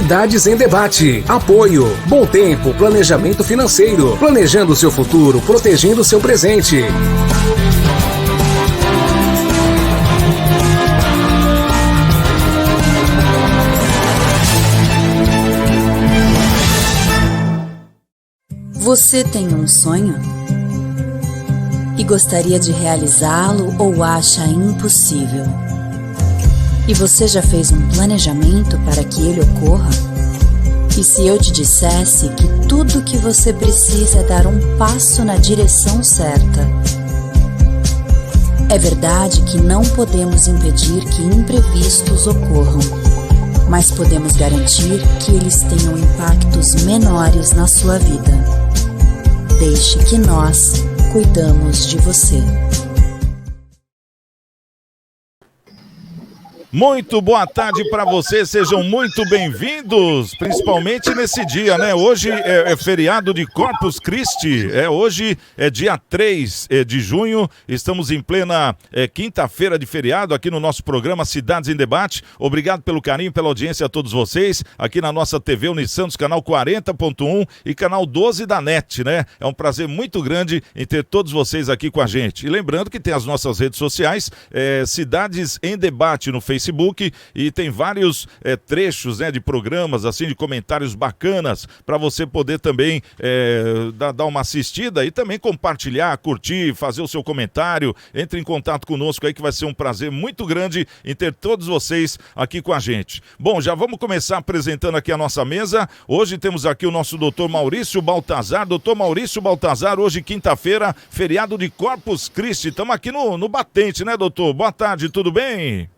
Cidades em Debate. Apoio. Bom Tempo, planejamento financeiro. Planejando o seu futuro, protegendo o seu presente. Você tem um sonho? E gostaria de realizá-lo ou acha impossível? E você já fez um planejamento para que ele ocorra? E se eu te dissesse que tudo o que você precisa é dar um passo na direção certa? É verdade que não podemos impedir que imprevistos ocorram, mas podemos garantir que eles tenham impactos menores na sua vida. Deixe que nós cuidamos de você. Muito boa tarde para vocês, sejam muito bem-vindos, principalmente nesse dia, né? Hoje é feriado de Corpus Christi, hoje é dia 3 de junho, estamos em plena quinta-feira de feriado aqui no nosso programa Cidades em Debate. Obrigado pelo carinho, pela audiência a todos vocês, aqui na nossa TV Unisantos, canal 40.1 e canal 12 da NET, né? É um prazer muito grande em ter todos vocês aqui com a gente. E lembrando que tem as nossas redes sociais, Cidades em Debate no Facebook, e tem vários trechos, né, de programas, assim, de comentários bacanas para você poder também dar uma assistida e também compartilhar, curtir, fazer o seu comentário. Entre em contato conosco aí que vai ser um prazer muito grande em ter todos vocês aqui com a gente. Bom, já vamos começar apresentando aqui a nossa mesa. Hoje temos aqui o nosso doutor Maurício Baltazar. Doutor Maurício Baltazar, hoje quinta-feira, feriado de Corpus Christi. Estamos aqui no batente, né, doutor? Boa tarde, tudo bem?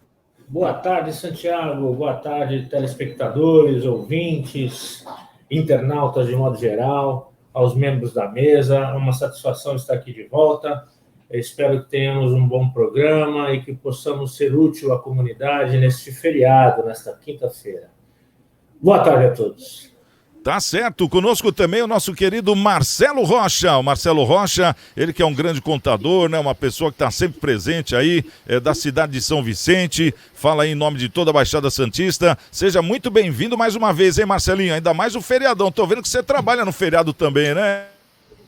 Boa tarde, Santiago. Boa tarde, telespectadores, ouvintes, internautas de modo geral, aos membros da mesa. É uma satisfação estar aqui de volta. Eu espero que tenhamos um bom programa e que possamos ser útil à comunidade neste feriado, nesta quinta-feira. Boa tarde a todos. Tá certo, conosco também o nosso querido Marcelo Rocha. O Marcelo Rocha, ele que é um grande contador, né? Uma pessoa que está sempre presente aí, da cidade de São Vicente, fala aí em nome de toda a Baixada Santista. Seja muito bem-vindo mais uma vez, hein, Marcelinho? Ainda mais o feriadão. Tô vendo que você trabalha no feriado também, né?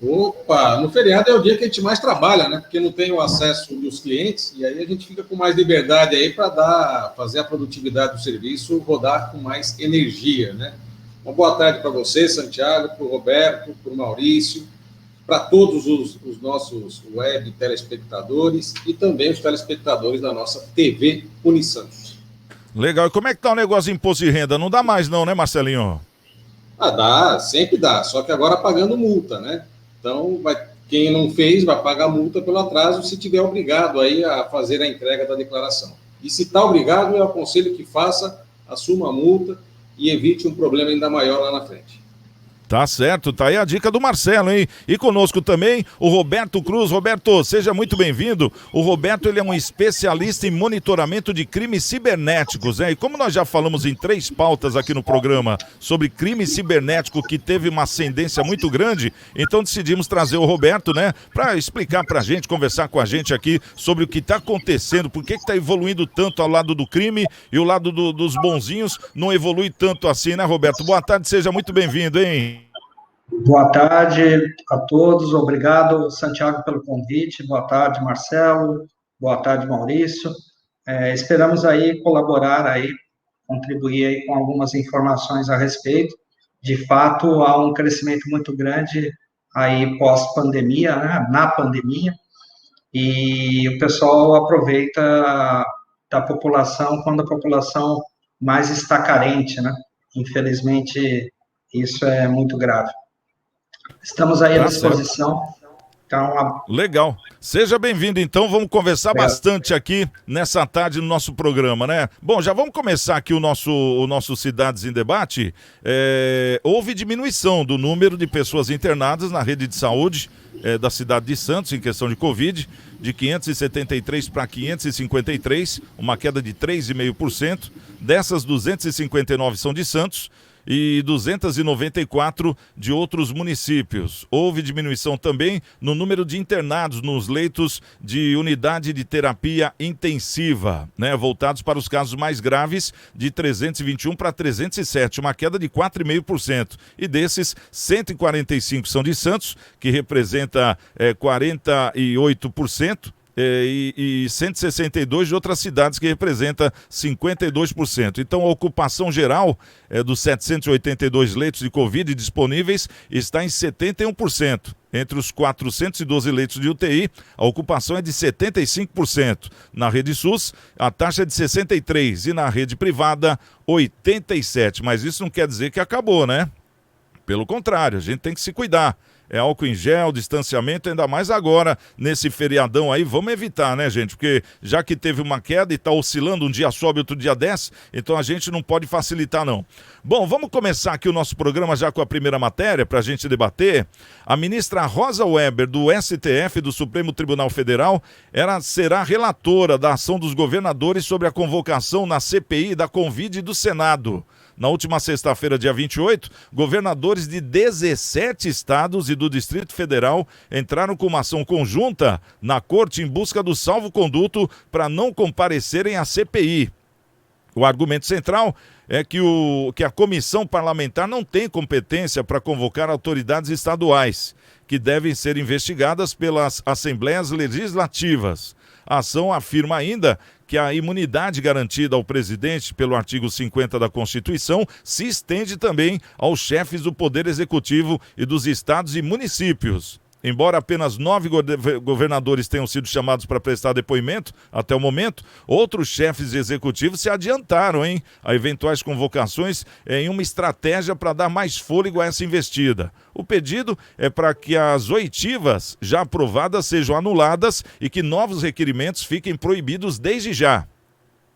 Opa, no feriado é o dia que a gente mais trabalha, né? Porque não tem o acesso dos clientes e aí a gente fica com mais liberdade aí para fazer a produtividade do serviço rodar com mais energia, né? Uma boa tarde para você, Santiago, para o Roberto, para o Maurício, para todos os nossos web telespectadores e também os telespectadores da nossa TV Unisantos. Legal. E como é que tá o negócio de imposto de renda? Não dá mais não, né, Marcelinho? Dá, sempre dá, só que agora pagando multa, né? Então, quem não fez vai pagar multa pelo atraso se tiver obrigado aí a fazer a entrega da declaração. E se está obrigado, eu aconselho que faça, assuma a multa e evite um problema ainda maior lá na frente. Tá certo, tá aí a dica do Marcelo, hein? E conosco também o Roberto Cruz. Roberto, seja muito bem-vindo. O Roberto, ele é um especialista em monitoramento de crimes cibernéticos, né? E como nós já falamos em 3 pautas aqui no programa sobre crime cibernético que teve uma ascendência muito grande, então decidimos trazer o Roberto, né? Para explicar pra gente, conversar com a gente aqui sobre o que tá acontecendo, por que tá evoluindo tanto ao lado do crime e o lado dos bonzinhos não evolui tanto assim, né, Roberto? Boa tarde, seja muito bem-vindo, hein? Boa tarde a todos, obrigado, Santiago, pelo convite. Boa tarde, Marcelo. Boa tarde, Maurício. Esperamos aí colaborar aí, contribuir aí com algumas informações a respeito. De fato, há um crescimento muito grande aí pós-pandemia, né, na pandemia, e o pessoal aproveita da população quando a população mais está carente, né? Infelizmente, isso é muito grave. Estamos aí à disposição. Então, Legal. Seja bem-vindo, então. Vamos conversar bastante aqui nessa tarde no nosso programa, né? Bom, já vamos começar aqui o nosso Cidades em Debate. Houve diminuição do número de pessoas internadas na rede de saúde da cidade de Santos em questão de Covid, de 573 para 553, uma queda de 3,5%. Dessas, 259 são de Santos e 294 de outros municípios. Houve diminuição também no número de internados nos leitos de unidade de terapia intensiva, né, voltados para os casos mais graves, de 321 para 307, uma queda de 4,5%. E desses, 145 são de Santos, que representa 48%. E 162 de outras cidades, que representa 52%. Então, a ocupação geral dos 782 leitos de Covid disponíveis está em 71%. Entre os 412 leitos de UTI, a ocupação é de 75%. Na rede SUS, a taxa é de 63%. E na rede privada, 87%. Mas isso não quer dizer que acabou, né? Pelo contrário, a gente tem que se cuidar. É álcool em gel, distanciamento, ainda mais agora, nesse feriadão aí, vamos evitar, né, gente? Porque já que teve uma queda e está oscilando, um dia sobe, outro dia desce, então a gente não pode facilitar, não. Bom, vamos começar aqui o nosso programa já com a primeira matéria, para a gente debater. A ministra Rosa Weber, do STF, do Supremo Tribunal Federal, será relatora da ação dos governadores sobre a convocação na CPI da Covid do Senado. Na última sexta-feira, dia 28, governadores de 17 estados e do Distrito Federal entraram com uma ação conjunta na corte em busca do salvo-conduto para não comparecerem à CPI. O argumento central é que a comissão parlamentar não tem competência para convocar autoridades estaduais, que devem ser investigadas pelas assembleias legislativas. A ação afirma ainda que a imunidade garantida ao presidente pelo artigo 50 da Constituição se estende também aos chefes do Poder Executivo e dos estados e municípios. Embora apenas 9 governadores tenham sido chamados para prestar depoimento até o momento, outros chefes executivos se adiantaram a eventuais convocações em uma estratégia para dar mais fôlego a essa investida. O pedido é para que as oitivas já aprovadas sejam anuladas e que novos requerimentos fiquem proibidos desde já.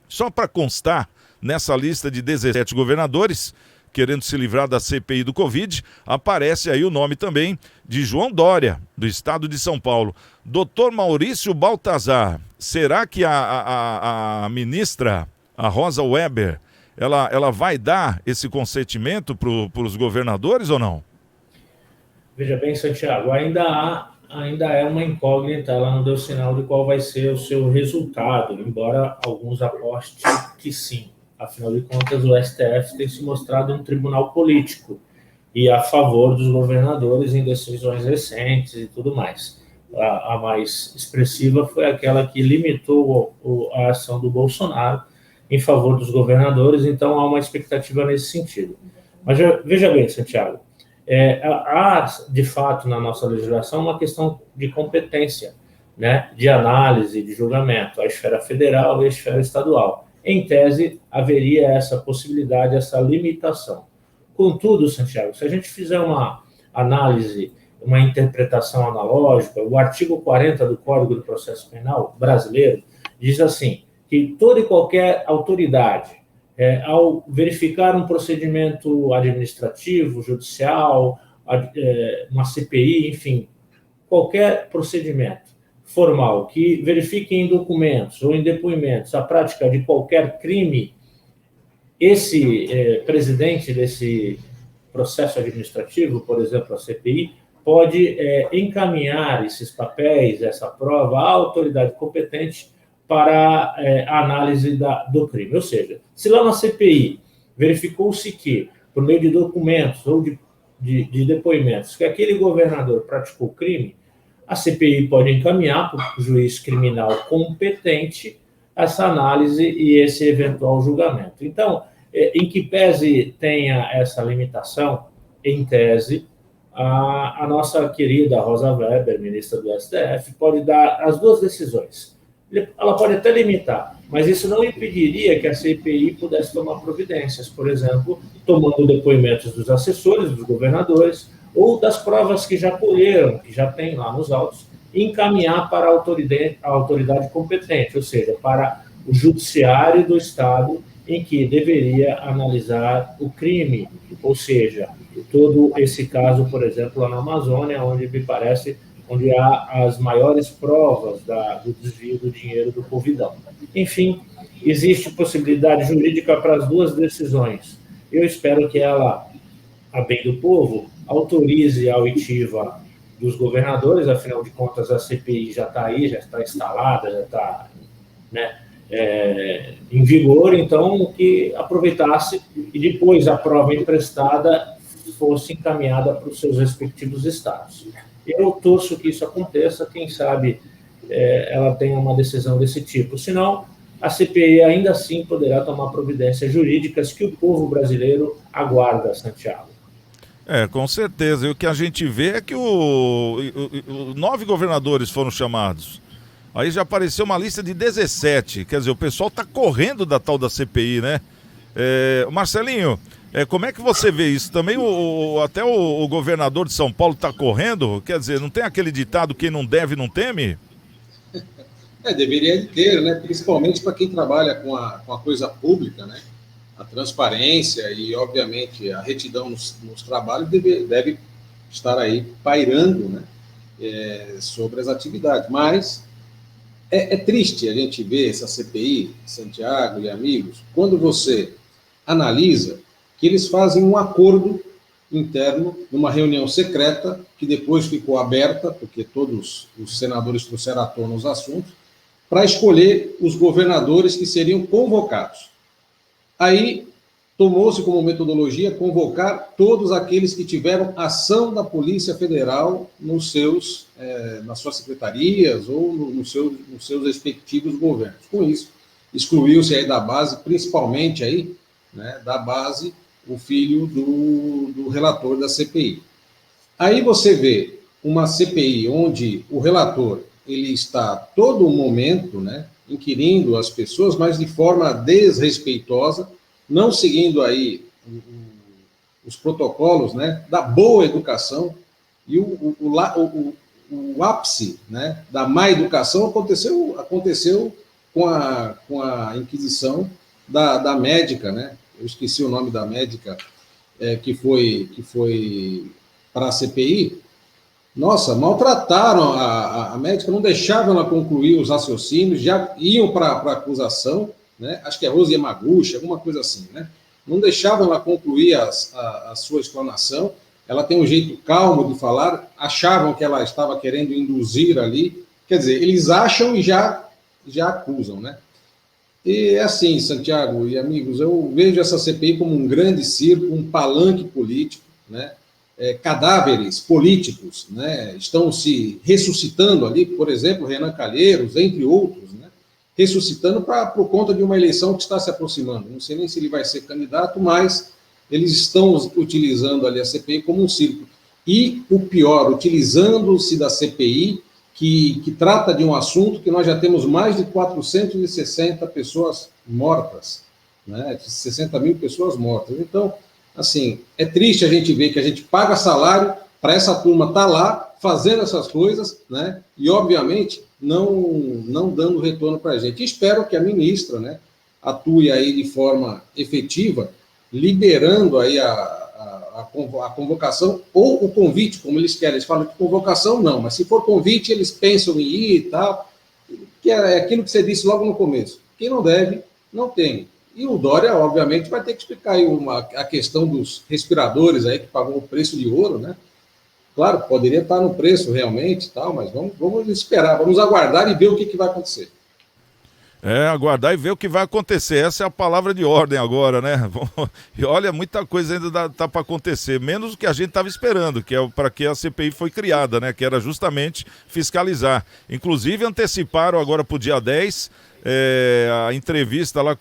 Só para constar, nessa lista de 17 governadores querendo se livrar da CPI do Covid, aparece aí o nome também de João Dória, do estado de São Paulo. Doutor Maurício Baltazar, será que a ministra, a Rosa Weber, ela vai dar esse consentimento para os governadores ou não? Veja bem, Santiago, ainda é uma incógnita, ela não deu sinal de qual vai ser o seu resultado, embora alguns apostem que sim. Afinal de contas, o STF tem se mostrado um tribunal político e a favor dos governadores em decisões recentes e tudo mais. A mais expressiva foi aquela que limitou a ação do Bolsonaro em favor dos governadores, então há uma expectativa nesse sentido. Mas veja bem, Santiago, há, de fato, na nossa legislação, uma questão de competência, né, de análise, de julgamento, a esfera federal e a esfera estadual. Em tese, haveria essa possibilidade, essa limitação. Contudo, Santiago, se a gente fizer uma análise, uma interpretação analógica, o artigo 40 do Código do Processo Penal brasileiro diz assim, que toda e qualquer autoridade, ao verificar um procedimento administrativo, judicial, uma CPI, enfim, qualquer procedimento formal que verifique em documentos ou em depoimentos a prática de qualquer crime, esse presidente desse processo administrativo, por exemplo, a CPI, pode encaminhar esses papéis, essa prova à autoridade competente para a análise do crime. Ou seja, se lá na CPI verificou-se que, por meio de documentos ou de depoimentos, que aquele governador praticou crime, a CPI pode encaminhar para o juiz criminal competente essa análise e esse eventual julgamento. Então, em que pese tenha essa limitação, em tese, a nossa querida Rosa Weber, ministra do STF, pode dar as duas decisões. Ela pode até limitar, mas isso não impediria que a CPI pudesse tomar providências, por exemplo, tomando depoimentos dos assessores, dos governadores, ou das provas que já colheram, que já tem lá nos autos, encaminhar para a autoridade competente, ou seja, para o judiciário do Estado em que deveria analisar o crime, ou seja, todo esse caso, por exemplo, lá na Amazônia, onde me parece, onde há as maiores provas do desvio do dinheiro do Covidão. Enfim, existe possibilidade jurídica para as duas decisões. Eu espero que ela, a bem do povo, autorize a oitiva dos governadores, afinal de contas a CPI já está aí, já está instalada, já está, né, em vigor, então que aproveitasse e depois a prova emprestada fosse encaminhada para os seus respectivos estados. Eu torço que isso aconteça, quem sabe ela tenha uma decisão desse tipo, senão a CPI ainda assim poderá tomar providências jurídicas que o povo brasileiro aguarda, Santiago. Com certeza. E o que a gente vê é que 9 governadores foram chamados. Aí já apareceu uma lista de 17. Quer dizer, o pessoal está correndo da tal da CPI, né? Marcelinho, como é que você vê isso? Também até o governador de São Paulo está correndo? Quer dizer, não tem aquele ditado, quem não deve não teme? Deveria de ter, né? Principalmente para quem trabalha com a coisa pública, né? A transparência e, obviamente, a retidão nos trabalhos deve estar aí pairando, né? Sobre as atividades. Mas é triste a gente ver essa CPI, Santiago e amigos, quando você analisa que eles fazem um acordo interno, numa reunião secreta, que depois ficou aberta, porque todos os senadores trouxeram à tona os assuntos, para escolher os governadores que seriam convocados. Aí, tomou-se como metodologia convocar todos aqueles que tiveram ação da Polícia Federal nas suas secretarias ou nos seus respectivos governos. Com isso, excluiu-se aí da base, principalmente aí, né, da base, o filho do relator da CPI. Aí você vê uma CPI onde o relator ele está todo o momento, né, inquirindo as pessoas, mas de forma desrespeitosa, não seguindo aí os protocolos, né, da boa educação, e o ápice, né, da má educação aconteceu com a inquisição da médica, né, eu esqueci o nome da médica que foi para a CPI. Nossa, maltrataram a médica, não deixavam ela concluir os raciocínios, já iam para a acusação, né? Acho que é Rose Yamaguchi, alguma coisa assim, né? Não deixavam ela concluir a sua explanação, ela tem um jeito calmo de falar, achavam que ela estava querendo induzir ali, quer dizer, eles acham e já acusam, né? E é assim, Santiago e amigos, eu vejo essa CPI como um grande circo, um palanque político, né? Cadáveres políticos, né, estão se ressuscitando ali, por exemplo, Renan Calheiros, entre outros, né, ressuscitando por conta de uma eleição que está se aproximando. Não sei nem se ele vai ser candidato, mas eles estão utilizando ali a CPI como um circo. E o pior, utilizando-se da CPI, que trata de um assunto que nós já temos mais de 460 pessoas mortas, né, 60 mil pessoas mortas. Então, assim, é triste a gente ver que a gente paga salário para essa turma estar lá fazendo essas coisas, né? E, obviamente, não dando retorno para a gente. Espero que a ministra, né, atue aí de forma efetiva, liberando aí a convocação ou o convite, como eles querem. Eles falam que convocação não, mas se for convite, eles pensam em ir e tal, que é aquilo que você disse logo no começo. Quem não deve, não tem. E o Dória, obviamente, vai ter que explicar aí a questão dos respiradores aí, que pagou o preço de ouro, né? Claro, poderia estar no preço realmente, tal, mas vamos esperar, vamos aguardar e ver o que vai acontecer. Aguardar e ver o que vai acontecer. Essa é a palavra de ordem agora, né? E olha, muita coisa ainda tá para acontecer, menos do que a gente estava esperando, que é para que a CPI foi criada, né? Que era justamente fiscalizar. Inclusive, anteciparam agora para o dia 10 a entrevista lá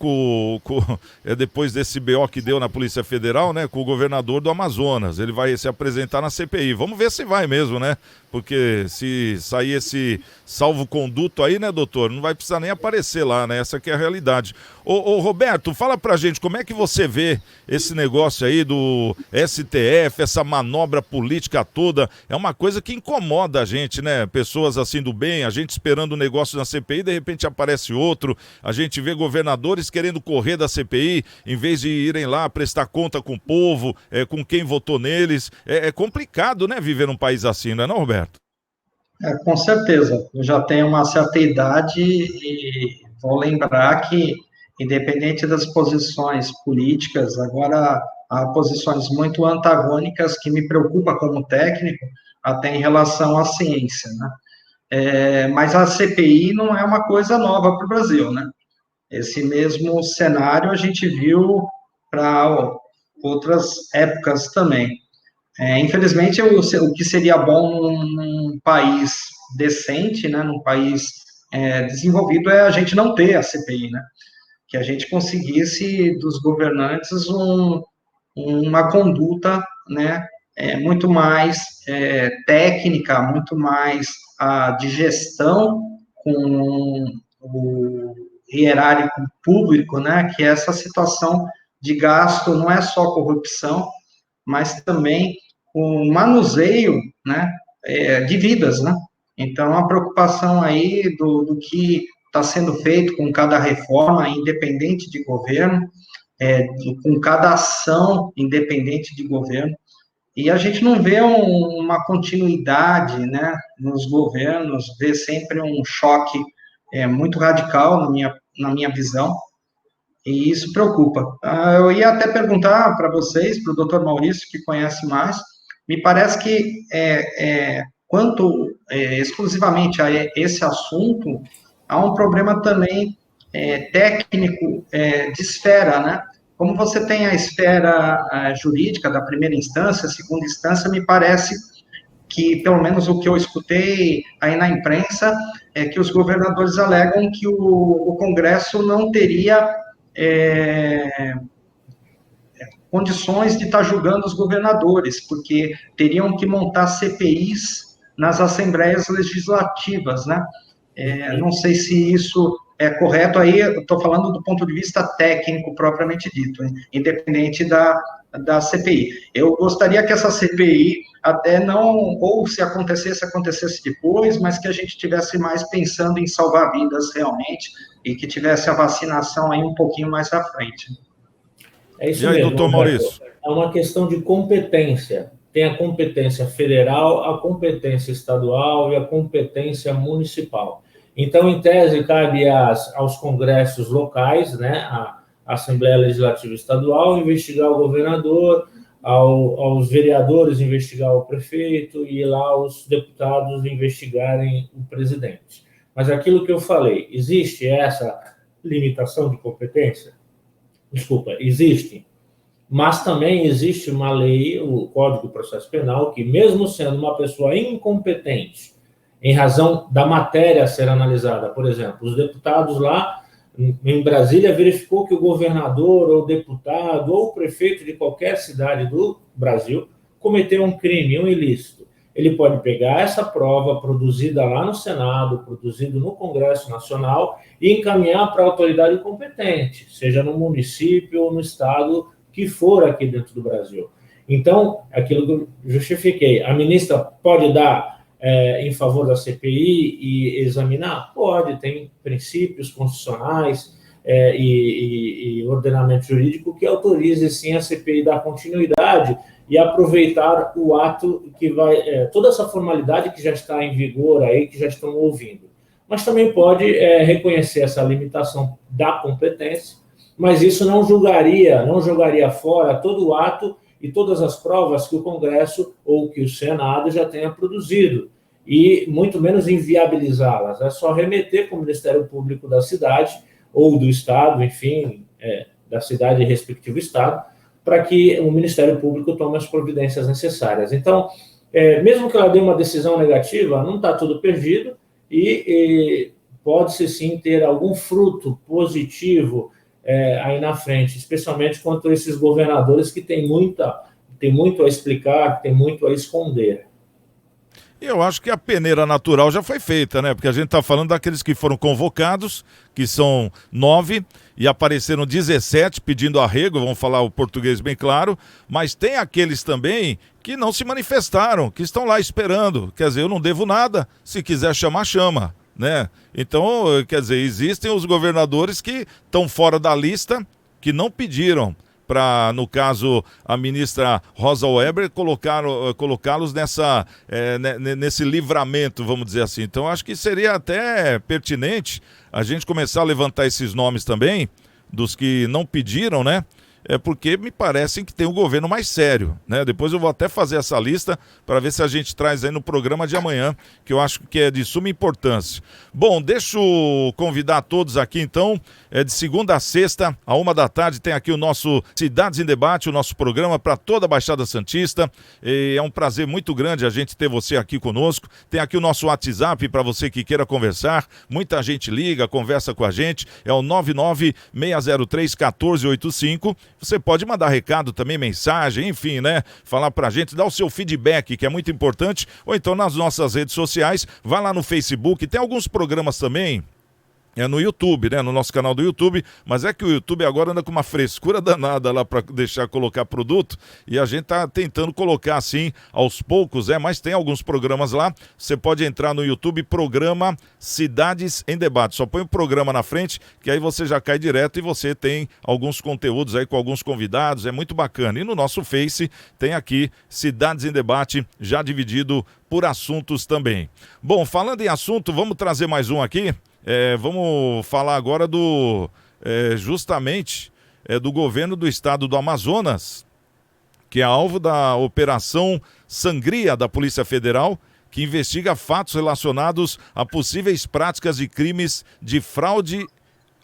depois desse BO que deu na Polícia Federal, né? Com o governador do Amazonas. Ele vai se apresentar na CPI. Vamos ver se vai mesmo, né? Porque se sair esse salvo-conduto aí, né, doutor? Não vai precisar nem aparecer lá, né? Essa que é a realidade. Ô Roberto, fala pra gente, como é que você vê esse negócio aí do STF, essa manobra política toda? É uma coisa que incomoda a gente, né? Pessoas assim do bem, a gente esperando o negócio na CPI, de repente aparece outro. A gente vê governadores querendo correr da CPI, em vez de irem lá prestar conta com o povo, com quem votou neles. É complicado, né, viver num país assim, não é não, Roberto? Com certeza. Eu já tenho uma certa idade e vou lembrar que, independente das posições políticas, agora há posições muito antagônicas que me preocupa como técnico, até em relação à ciência, né? Mas a CPI não é uma coisa nova para o Brasil, né? Esse mesmo cenário a gente viu para outras épocas também. Infelizmente, o que seria bom num país decente, né, num país desenvolvido, é a gente não ter a CPI, né? Que a gente conseguisse dos governantes uma conduta, né, muito mais técnica, muito mais de gestão com o hierárquico público, né, que essa situação de gasto não é só corrupção, mas também o manuseio, né, de vidas, né? Então, a preocupação aí do que está sendo feito com cada reforma, independente de governo, com cada ação, independente de governo, e a gente não vê uma continuidade, né, nos governos, vê sempre um choque muito radical, na minha visão, e isso preocupa. Eu ia até perguntar para vocês, para o doutor Maurício, que conhece mais, me parece que quanto exclusivamente a esse assunto, há um problema também técnico de esfera, né? Como você tem a esfera jurídica da primeira instância, segunda instância, me parece que, pelo menos o que eu escutei aí na imprensa, é que os governadores alegam que o Congresso não teria condições de estar julgando os governadores, porque teriam que montar CPIs nas assembleias legislativas, né? Não sei se isso é correto, aí eu estou falando do ponto de vista técnico, propriamente dito, independente da CPI. Eu gostaria que essa CPI até não, ou se acontecesse depois, mas que a gente tivesse mais pensando em salvar vidas realmente, e que tivesse a vacinação aí um pouquinho mais à frente. É isso e aí, mesmo, doutor Maurício? É uma questão de competência. Tem a competência federal, a competência estadual e a competência municipal. Então, em tese, cabe aos congressos locais, né, a Assembleia Legislativa Estadual, investigar o governador, aos vereadores investigar o prefeito e lá os deputados investigarem o presidente. Mas aquilo que eu falei, existe essa limitação de competência? Desculpa, existe. Mas também existe uma lei, o Código de Processo Penal, que mesmo sendo uma pessoa incompetente, em razão da matéria a ser analisada, por exemplo, os deputados lá em Brasília verificou que o governador ou deputado ou prefeito de qualquer cidade do Brasil cometeu um crime, um ilícito. Ele pode pegar essa prova produzida lá no Senado, produzida no Congresso Nacional e encaminhar para a autoridade competente, seja no município ou no estado que for aqui dentro do Brasil. Então, aquilo que eu justifiquei, a ministra pode dar em favor da CPI e examinar? Pode, tem princípios constitucionais e ordenamento jurídico que autorize, sim, a CPI dar continuidade e aproveitar o ato que vai... toda essa formalidade que já está em vigor aí, que já estão ouvindo. Mas também pode reconhecer essa limitação da competência, mas isso não jogaria fora todo o ato e todas as provas que o Congresso ou que o Senado já tenha produzido, e muito menos inviabilizá-las. É só remeter para o Ministério Público da cidade ou do estado, enfim, da cidade e respectivo estado, para que o Ministério Público tome as providências necessárias. Então, mesmo que ela dê uma decisão negativa, não está tudo perdido e pode-se sim ter algum fruto positivo aí na frente, especialmente quanto a esses governadores que têm muito a explicar, que têm muito a esconder. Eu acho que a peneira natural já foi feita, né? Porque a gente está falando daqueles que foram convocados, que são 9, e apareceram 17 pedindo arrego, vamos falar o português bem claro, mas tem aqueles também que não se manifestaram, que estão lá esperando. Quer dizer, eu não devo nada, se quiser chamar, chama, né? Então, quer dizer, existem os governadores que estão fora da lista, que não pediram para, no caso, a ministra Rosa Weber colocá-los nesse livramento, vamos dizer assim. Então, acho que seria até pertinente a gente começar a levantar esses nomes também, dos que não pediram, né? é porque me parece que tem um governo mais sério, né? Depois eu vou até fazer essa lista para ver se a gente traz aí no programa de amanhã, que eu acho que é de suma importância. Bom, deixa eu convidar todos aqui então, de segunda a sexta, à 13h, tem aqui o nosso Cidades em Debate, o nosso programa para toda a Baixada Santista. E é um prazer muito grande a gente ter você aqui conosco. Tem aqui o nosso WhatsApp para você que queira conversar. Muita gente liga, conversa com a gente. É o 996031485. Você pode mandar recado também, mensagem, enfim, né? Falar pra gente, dar o seu feedback, que é muito importante. Ou então nas nossas redes sociais, vai lá no Facebook. Tem alguns programas também no YouTube, né? No nosso canal do YouTube, mas é que o YouTube agora anda com uma frescura danada lá para deixar colocar produto, e a gente tá tentando colocar assim aos poucos, mas tem alguns programas lá. Você pode entrar no YouTube, programa Cidades em Debate, só põe o programa na frente, que aí você já cai direto e você tem alguns conteúdos aí com alguns convidados, é muito bacana. E no nosso Face tem aqui Cidades em Debate, já dividido por assuntos também. Bom, falando em assunto, vamos trazer mais um aqui. Vamos falar agora justamente do governo do estado do Amazonas, que é alvo da Operação Sangria da Polícia Federal, que investiga fatos relacionados a possíveis práticas de crimes de fraude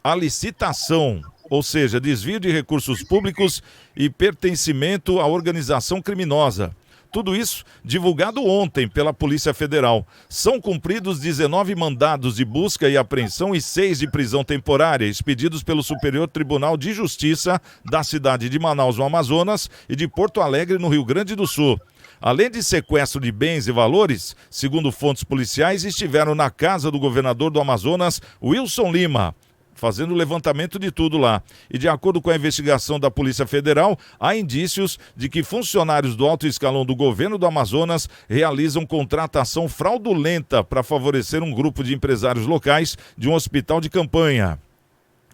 à licitação, ou seja, desvio de recursos públicos e pertencimento à organização criminosa. Tudo isso divulgado ontem pela Polícia Federal. São cumpridos 19 mandados de busca e apreensão e 6 de prisão temporária, expedidos pelo Superior Tribunal de Justiça da cidade de Manaus, no Amazonas, e de Porto Alegre, no Rio Grande do Sul. Além de sequestro de bens e valores, segundo fontes policiais, estiveram na casa do governador do Amazonas, Wilson Lima, fazendo o levantamento de tudo lá. E de acordo com a investigação da Polícia Federal, há indícios de que funcionários do alto escalão do governo do Amazonas realizam contratação fraudulenta para favorecer um grupo de empresários locais de um hospital de campanha.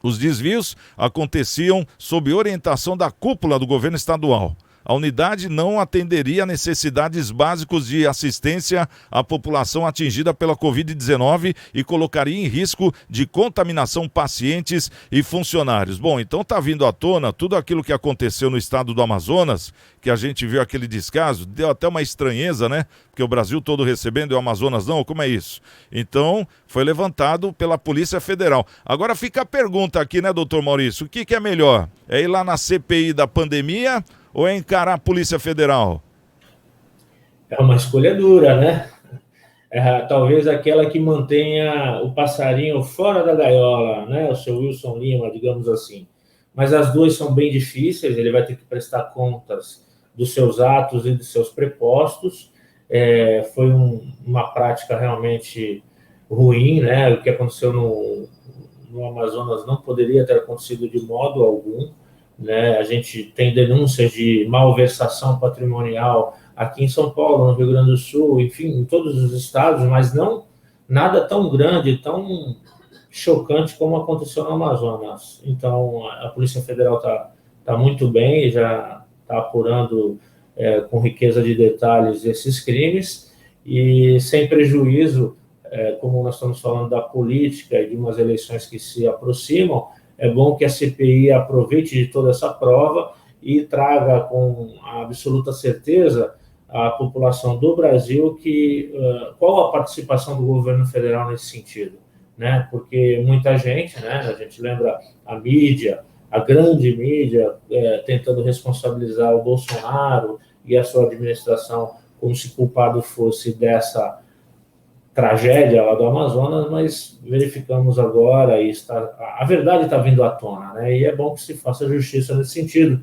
Os desvios aconteciam sob orientação da cúpula do governo estadual. A unidade não atenderia a necessidades básicas de assistência à população atingida pela Covid-19 e colocaria em risco de contaminação pacientes e funcionários. Bom, então está vindo à tona tudo aquilo que aconteceu no estado do Amazonas, que a gente viu aquele descaso, deu até uma estranheza, né? Porque o Brasil todo recebendo e o Amazonas não, como é isso? Então, foi levantado pela Polícia Federal. Agora fica a pergunta aqui, né, doutor Maurício? O que é melhor? É ir lá na CPI da pandemia ou é encarar a Polícia Federal? É uma escolha dura, né? Talvez aquela que mantenha o passarinho fora da gaiola, né? O seu Wilson Lima, digamos assim. Mas as duas são bem difíceis, ele vai ter que prestar contas dos seus atos e dos seus prepostos. Foi uma prática realmente ruim, né? O que aconteceu no Amazonas não poderia ter acontecido de modo algum. Né? A gente tem denúncias de malversação patrimonial aqui em São Paulo, no Rio Grande do Sul, enfim, em todos os estados, mas não nada tão grande, tão chocante como aconteceu no Amazonas. Então, a Polícia Federal tá muito bem, já está apurando com riqueza de detalhes esses crimes, e sem prejuízo, como nós estamos falando da política e de umas eleições que se aproximam, é bom que a CPI aproveite de toda essa prova e traga com absoluta certeza à população do Brasil qual a participação do governo federal nesse sentido, né? Porque muita gente, né? A gente lembra a mídia, a grande mídia, tentando responsabilizar o Bolsonaro e a sua administração como se culpado fosse dessa tragédia lá do Amazonas, mas verificamos agora e a verdade está vindo à tona, né? E é bom que se faça justiça nesse sentido.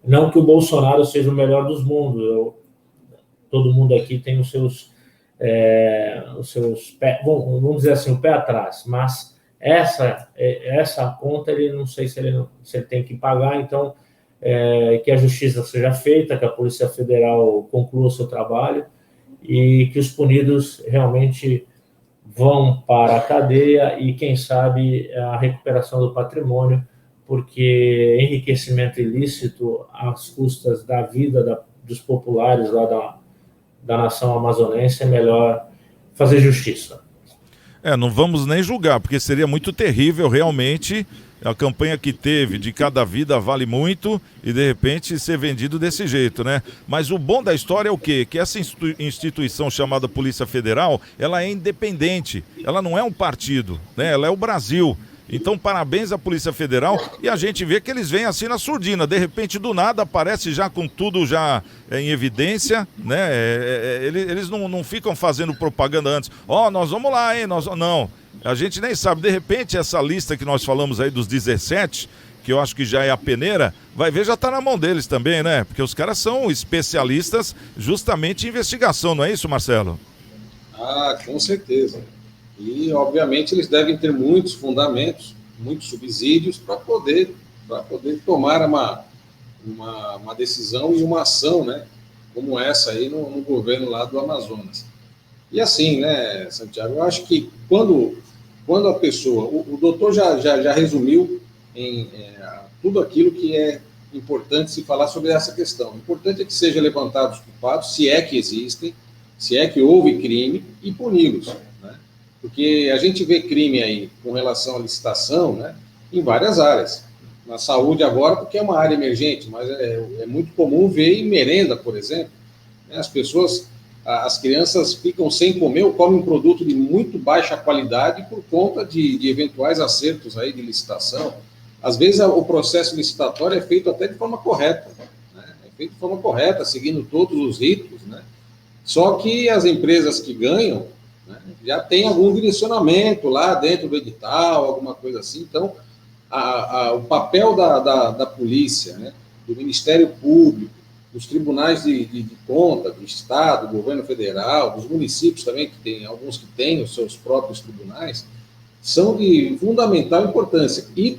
Não que o Bolsonaro seja o melhor dos mundos. Todo mundo aqui tem os seus pés, vamos dizer assim, o pé atrás, mas essa conta ele não sei se ele tem que pagar, então que a justiça seja feita, que a Polícia Federal conclua o seu trabalho e que os punidos realmente vão para a cadeia e, quem sabe, a recuperação do patrimônio, porque enriquecimento ilícito às custas da vida dos populares lá da nação amazonense, é melhor fazer justiça. Não vamos nem julgar, porque seria muito terrível realmente A campanha que teve de cada vida vale muito e de repente ser vendido desse jeito, né? Mas o bom da história é o quê? Que essa instituição chamada Polícia Federal, ela é independente, ela não é um partido, né? Ela é o Brasil. Então, parabéns à Polícia Federal, e a gente vê que eles vêm assim na surdina, de repente do nada aparece já com tudo já em evidência, né? Eles não ficam fazendo propaganda antes, nós vamos lá, hein? Não, a gente nem sabe, de repente essa lista que nós falamos aí dos 17, que eu acho que já é a peneira, vai ver, já está na mão deles também, né? Porque os caras são especialistas justamente em investigação, não é isso, Marcelo? Ah, com certeza. E, obviamente, eles devem ter muitos fundamentos, muitos subsídios para poder tomar uma decisão e uma ação, né, como essa aí no governo lá do Amazonas. E assim, né, Santiago, eu acho que quando a pessoa... O doutor já resumiu em tudo aquilo que é importante se falar sobre essa questão. O importante é que sejam levantados os culpados, se é que existem, se é que houve crime, e puni-los, né? Porque a gente vê crime aí com relação à licitação, né, em várias áreas. Na saúde agora, porque é uma área emergente, mas é muito comum ver em merenda, por exemplo, né, as crianças ficam sem comer ou comem um produto de muito baixa qualidade por conta de eventuais acertos aí de licitação. Às vezes o processo licitatório é feito até de forma correta, né? É feito de forma correta, seguindo todos os ritos, né? Só que as empresas que ganham, né, já tem algum direcionamento lá dentro do edital, alguma coisa assim. Então, o papel da polícia, né, do Ministério Público, dos tribunais de conta, do Estado, do governo federal, dos municípios também, que tem alguns que têm os seus próprios tribunais, são de fundamental importância. E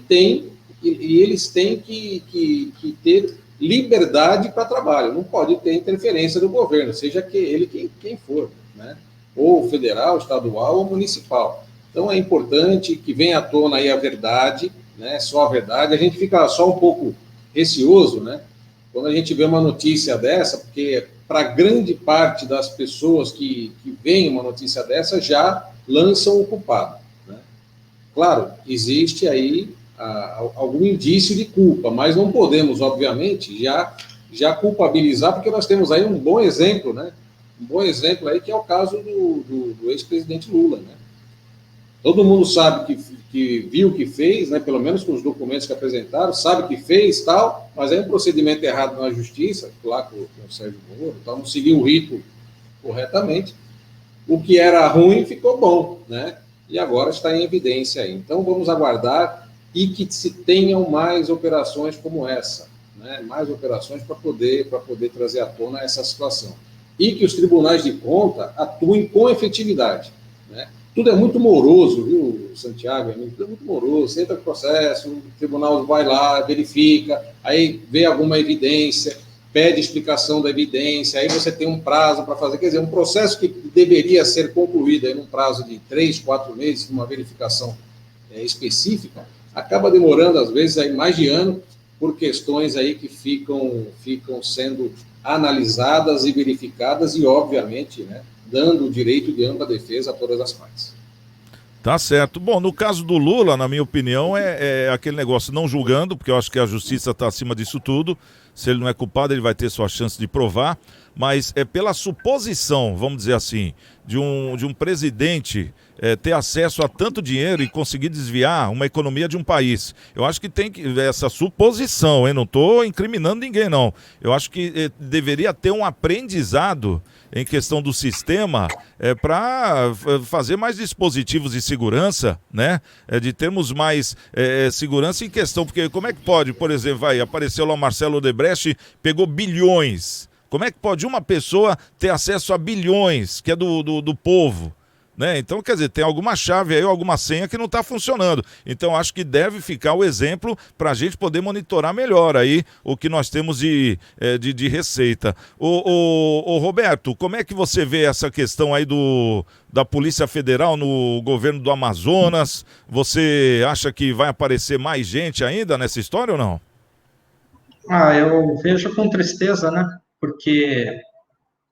eles têm que ter liberdade para trabalho. Não pode ter interferência do governo, seja ele quem for, né? Ou federal, estadual ou municipal. Então é importante que venha à tona aí a verdade, né? Só a verdade. A gente fica só um pouco receoso, né, quando a gente vê uma notícia dessa, porque para grande parte das pessoas que veem uma notícia dessa já lançam o culpado, né? Claro, existe aí algum indício de culpa, mas não podemos, obviamente, já culpabilizar, porque nós temos aí um bom exemplo, né? Um bom exemplo aí, que é o caso do ex-presidente Lula, né? Todo mundo sabe que viu o que fez, né? Pelo menos com os documentos que apresentaram, sabe que fez, tal, mas é um procedimento errado na justiça, lá com o Sérgio Moro, tal, não seguiu o rito corretamente. O que era ruim ficou bom, né? E agora está em evidência aí. Então vamos aguardar e que se tenham mais operações como essa, né? Mais operações para poder trazer à tona essa situação. E que os tribunais de conta atuem com efetividade, né? Tudo é muito moroso, viu, Santiago? Tudo é muito moroso. Você entra no processo, o tribunal vai lá, verifica, aí vê alguma evidência, pede explicação da evidência, aí você tem um prazo para fazer. Quer dizer, um processo que deveria ser concluído em um prazo de 3, 4 meses, uma verificação específica, acaba demorando, às vezes, aí mais de ano, por questões aí que ficam sendo analisadas e verificadas e, obviamente, né, dando o direito de ampla defesa a todas as partes. Tá certo. Bom, no caso do Lula, na minha opinião, é aquele negócio não julgando, porque eu acho que a justiça está acima disso tudo. Se ele não é culpado, ele vai ter sua chance de provar. Mas é pela suposição, vamos dizer assim, de um presidente ter acesso a tanto dinheiro e conseguir desviar uma economia de um país. Eu acho que tem essa suposição, hein? Não estou incriminando ninguém, não. Eu acho que deveria ter um aprendizado em questão do sistema para fazer mais dispositivos de segurança, né? De termos mais segurança em questão, porque como é que pode, por exemplo, apareceu lá o Marcelo Odebrecht, pegou bilhões. Como é que pode uma pessoa ter acesso a bilhões, que é do povo? Né? Então, quer dizer, tem alguma chave aí, alguma senha que não está funcionando. Então, acho que deve ficar o exemplo para a gente poder monitorar melhor aí o que nós temos de receita. Ô, Roberto, como é que você vê essa questão aí da Polícia Federal no governo do Amazonas? Você acha que vai aparecer mais gente ainda nessa história ou não? Eu vejo com tristeza, né? Porque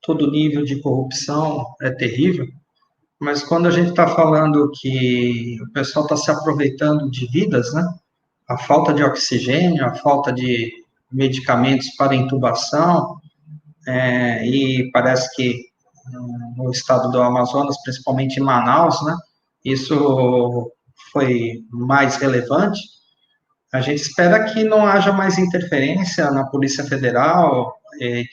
todo nível de corrupção é terrível. Mas quando a gente está falando que o pessoal está se aproveitando de vidas, né? a falta de oxigênio, a falta de medicamentos para intubação, e parece que no estado do Amazonas, principalmente em Manaus, né, isso foi mais relevante. A gente espera que não haja mais interferência na Polícia Federal,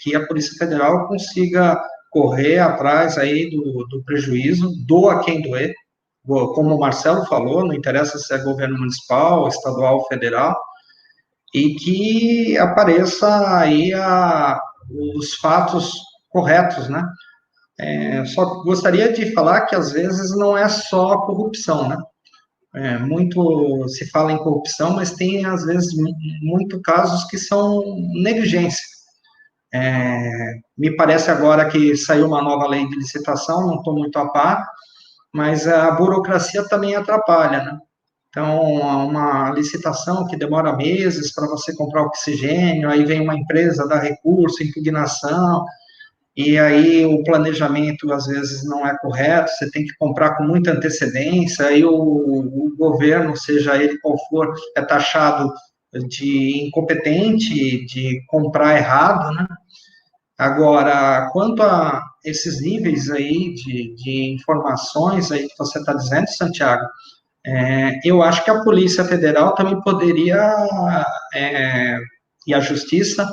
que a Polícia Federal consiga correr atrás aí do prejuízo, doa quem doer, como o Marcelo falou, não interessa se é governo municipal, estadual ou federal, e que apareça aí os fatos corretos, né? Só gostaria de falar que às vezes não é só a corrupção, né? Muito se fala em corrupção, mas tem às vezes muito casos que são negligência. Me parece agora que saiu uma nova lei de licitação, não estou muito a par, mas a burocracia também atrapalha, né? Então, uma licitação que demora meses para você comprar oxigênio, aí vem uma empresa, dá recurso, impugnação, e aí o planejamento às vezes não é correto, você tem que comprar com muita antecedência, aí o governo, seja ele qual for, é taxado de incompetente, de comprar errado, né? Agora, quanto a esses níveis aí de informações aí que você está dizendo, Santiago, eu acho que a Polícia Federal também poderia, e a Justiça,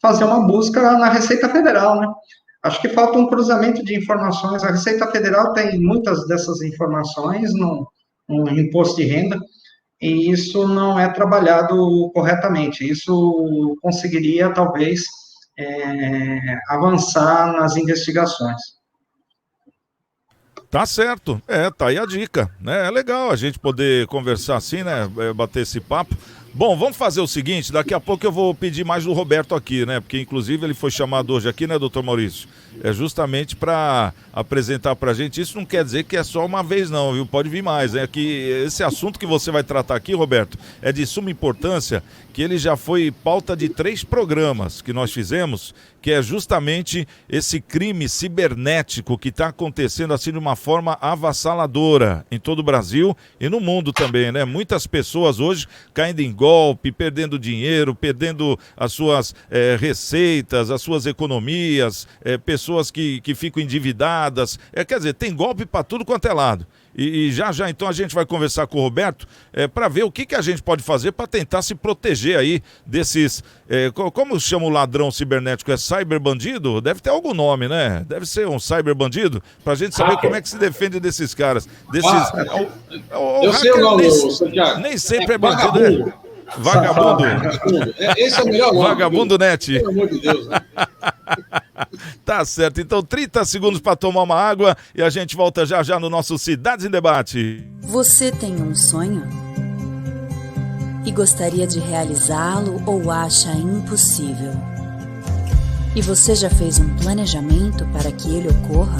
fazer uma busca na Receita Federal, né? Acho que falta um cruzamento de informações. A Receita Federal tem muitas dessas informações no imposto de renda, e isso não é trabalhado corretamente. Isso conseguiria, talvez, avançar nas investigações. Tá certo, tá aí a dica, né? É legal a gente poder conversar assim, né? Bater esse papo. Bom, vamos fazer o seguinte, daqui a pouco eu vou pedir mais do Roberto aqui, né? Porque inclusive ele foi chamado hoje aqui, né, doutor Maurício? É justamente para apresentar pra gente. Isso não quer dizer que é só uma vez não, viu? Pode vir mais, né? Que esse assunto que você vai tratar aqui, Roberto, é de suma importância, que ele já foi pauta de 3 programas que nós fizemos, que é justamente esse crime cibernético que está acontecendo assim de uma forma avassaladora em todo o Brasil e no mundo também, né? Muitas pessoas hoje caindo em golpe, perdendo dinheiro, perdendo as suas receitas, as suas economias, pessoas que ficam endividadas. Quer dizer, tem golpe para tudo quanto é lado. E já então a gente vai conversar com o Roberto para ver o que a gente pode fazer para tentar se proteger aí desses... como chama o ladrão cibernético? É cyberbandido? Deve ter algum nome, né? Deve ser um cyberbandido, para a gente saber como é que se defende desses caras. Eu sei o nome, Santiago. Nem sempre é bandido, né? Vagabundo. Esse é o melhor nome. Vagabundo Net. Pelo amor de Deus, né? Tá certo, então 30 segundos para tomar uma água e a gente volta já no nosso Cidades em Debate. Você tem um sonho? E gostaria de realizá-lo ou acha impossível? E você já fez um planejamento para que ele ocorra?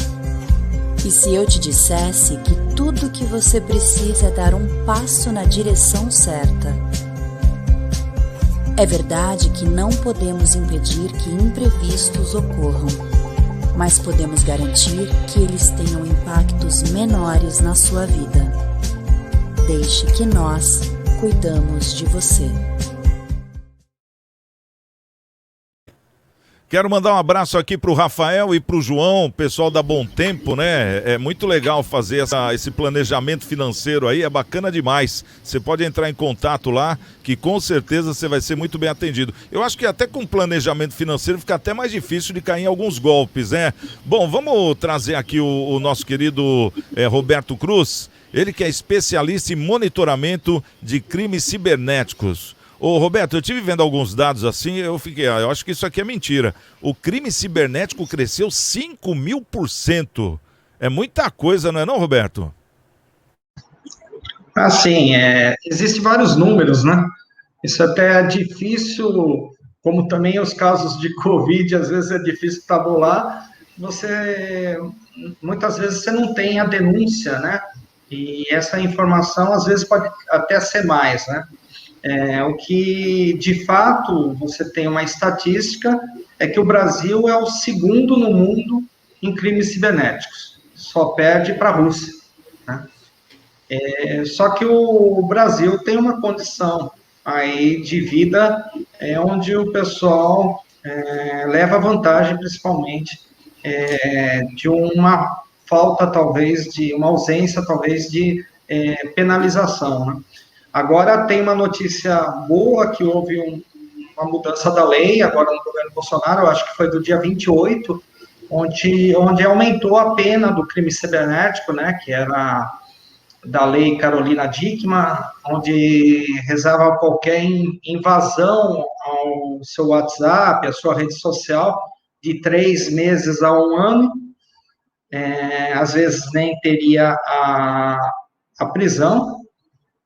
E se eu te dissesse que tudo o que você precisa é dar um passo na direção certa? É verdade que não podemos impedir que imprevistos ocorram, mas podemos garantir que eles tenham impactos menores na sua vida. Deixe que nós cuidamos de você. Quero mandar um abraço aqui pro Rafael e pro João, pessoal da Bom Tempo, né? É muito legal fazer esse planejamento financeiro aí, é bacana demais. Você pode entrar em contato lá, que com certeza você vai ser muito bem atendido. Eu acho que até com planejamento financeiro fica até mais difícil de cair em alguns golpes, né? Bom, vamos trazer aqui o nosso querido Roberto Cruz, ele que é especialista em monitoramento de crimes cibernéticos. Ô Roberto, eu estive vendo alguns dados assim, eu acho que isso aqui é mentira. O crime cibernético cresceu 5.000%. É muita coisa, não é não, Roberto? Assim, existem vários números, né? Isso até é difícil, como também os casos de Covid, às vezes é difícil tabular, muitas vezes você não tem a denúncia, né? E essa informação, às vezes, pode até ser mais, né? O que, de fato, você tem uma estatística, é que o Brasil é o segundo no mundo em crimes cibernéticos, só perde para a Rússia, né? Só que o Brasil tem uma condição aí de vida, onde o pessoal leva vantagem, principalmente, de uma falta, talvez, de uma ausência, talvez, de penalização, né? Agora tem uma notícia boa, que houve uma mudança da lei, agora no governo Bolsonaro, eu acho que foi do dia 28, onde aumentou a pena do crime cibernético, né, que era da lei Carolina Dickmann, onde rezava qualquer invasão ao seu WhatsApp, à sua rede social, de 3 meses a 1 ano, às vezes nem teria a prisão.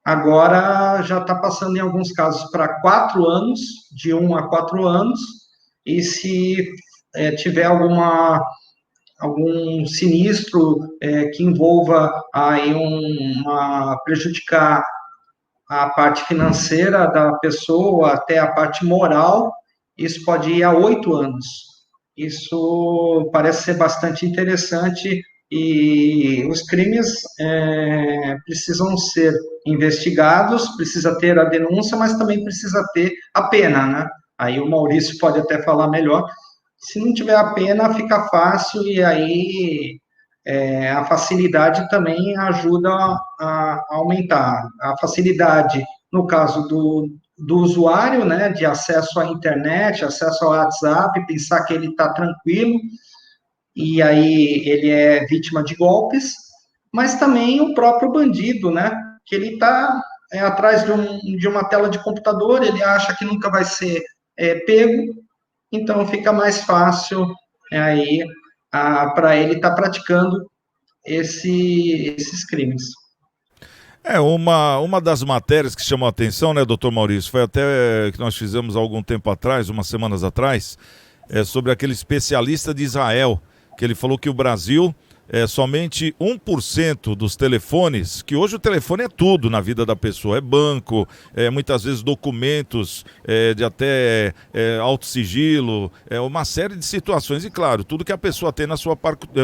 Agora já está passando em alguns casos para 4 anos, de 1 a 4 anos, e se tiver algum sinistro que envolva aí prejudicar a parte financeira da pessoa, até a parte moral, isso pode ir a 8 anos. Isso parece ser bastante interessante, e os crimes precisam ser investigados, precisa ter a denúncia, mas também precisa ter a pena, né? Aí o Maurício pode até falar melhor. Se não tiver a pena, fica fácil, e aí a facilidade também ajuda a aumentar. A facilidade, no caso do usuário, né, de acesso à internet, acesso ao WhatsApp, pensar que ele está tranquilo, e aí ele é vítima de golpes, mas também o próprio bandido, né, que ele está atrás de uma tela de computador, ele acha que nunca vai ser pego, então fica mais fácil aí para ele estar praticando esses crimes. Uma das matérias que chamou a atenção, né, doutor Maurício, foi até que nós fizemos há algum tempo atrás, umas semanas atrás, sobre aquele especialista de Israel, que ele falou que o Brasil somente 1% dos telefones, que hoje o telefone é tudo na vida da pessoa, é banco, muitas vezes documentos de até alto sigilo, uma série de situações, e claro, tudo que a pessoa tem na sua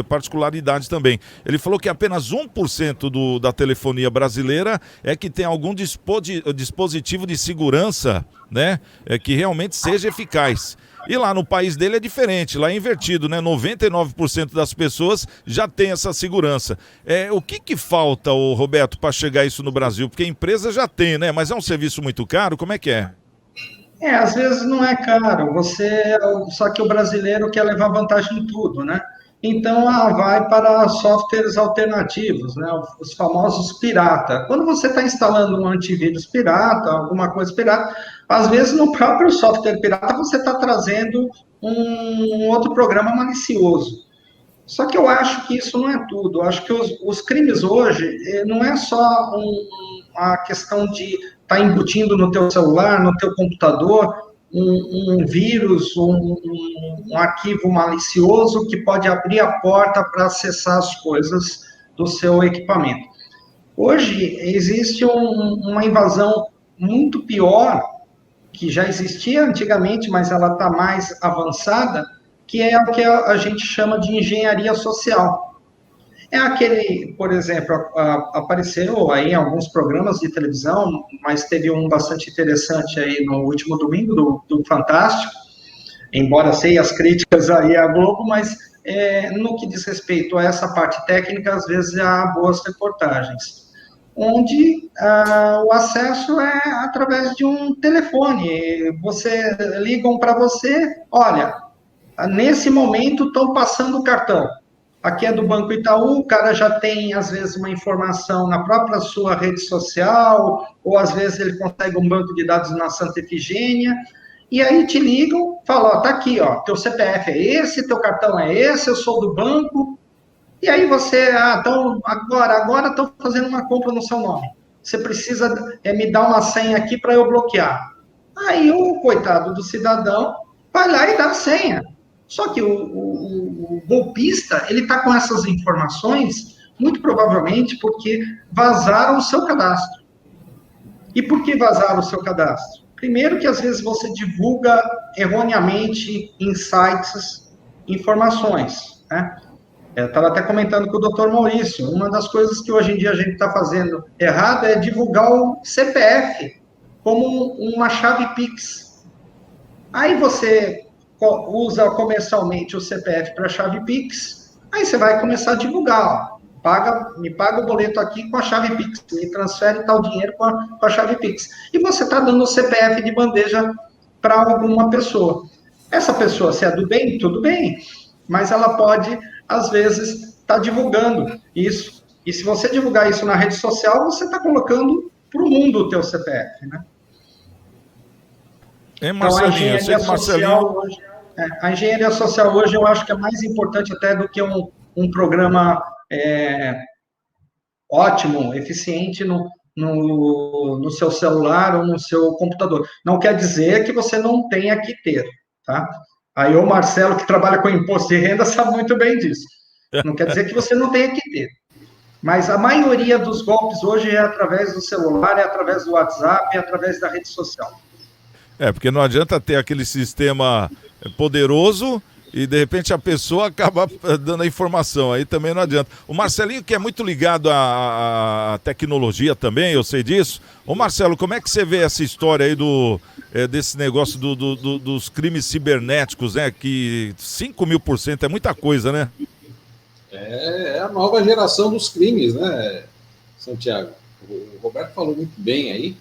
particularidade também. Ele falou que apenas 1% da telefonia brasileira é que tem algum dispositivo de segurança, né, que realmente seja eficaz. E lá no país dele é diferente, lá é invertido, né? 99% das pessoas já tem essa segurança. O que falta, Roberto, para chegar isso no Brasil? Porque a empresa já tem, né? Mas é um serviço muito caro, como é que é? Às vezes não é caro, só que o brasileiro quer levar vantagem em tudo, né? Então, vai para softwares alternativos, né? Os famosos pirata. Quando você está instalando um antivírus pirata, alguma coisa pirata, às vezes no próprio software pirata você está trazendo um outro programa malicioso. Só que eu acho que isso não é tudo. Eu acho que os crimes hoje não é só a questão de estar embutindo no teu celular, no teu computador, um vírus, um arquivo malicioso que pode abrir a porta para acessar as coisas do seu equipamento. Hoje existe uma invasão muito pior, que já existia antigamente, mas ela está mais avançada, que é o que a gente chama de engenharia social. É aquele, por exemplo, apareceu aí em alguns programas de televisão, mas teve um bastante interessante aí no último domingo, do Fantástico, embora sei as críticas aí à Globo, mas no que diz respeito a essa parte técnica, às vezes há boas reportagens, onde o acesso é através de um telefone. Ligam para você, olha, nesse momento estão passando o cartão. Aqui é do Banco Itaú, o cara já tem, às vezes, uma informação na própria sua rede social, ou às vezes ele consegue um banco de dados na Santa Efigênia, e aí te ligam, falam, tá aqui, teu CPF é esse, teu cartão é esse, eu sou do banco, e aí você, então, agora estão fazendo uma compra no seu nome, você precisa me dar uma senha aqui para eu bloquear. Aí o coitado do cidadão vai lá e dá a senha. Só que o golpista, ele está com essas informações, muito provavelmente porque vazaram o seu cadastro. E por que vazaram o seu cadastro? Primeiro que às vezes você divulga erroneamente em sites informações, né? Eu estava até comentando com o doutor Maurício, uma das coisas que hoje em dia a gente está fazendo errado é divulgar o CPF como uma chave Pix. Aí você usa comercialmente o CPF para chave Pix, aí você vai começar a divulgar, ó. Me paga o boleto aqui com a chave Pix, me transfere tal dinheiro com a chave Pix. E você está dando o CPF de bandeja para alguma pessoa. Essa pessoa, se é do bem, tudo bem, mas ela pode, às vezes, estar divulgando isso. E se você divulgar isso na rede social, você está colocando para o mundo o teu CPF, né? Então, a engenharia social hoje, a engenharia social hoje eu acho que é mais importante até do que um programa ótimo, eficiente no seu celular ou no seu computador. Não quer dizer que você não tenha que ter, tá? Aí o Marcelo, que trabalha com imposto de renda, sabe muito bem disso. Não quer dizer que você não tenha que ter. Mas a maioria dos golpes hoje é através do celular, é através do WhatsApp, é através da rede social. Porque não adianta ter aquele sistema poderoso e de repente a pessoa acaba dando a informação, aí também não adianta. O Marcelinho, que é muito ligado à tecnologia também, eu sei disso. Ô Marcelo, como é que você vê essa história aí desse negócio dos crimes cibernéticos, né? Que 5.000% é muita coisa, né? É a nova geração dos crimes, né, Santiago? O Roberto falou muito bem aí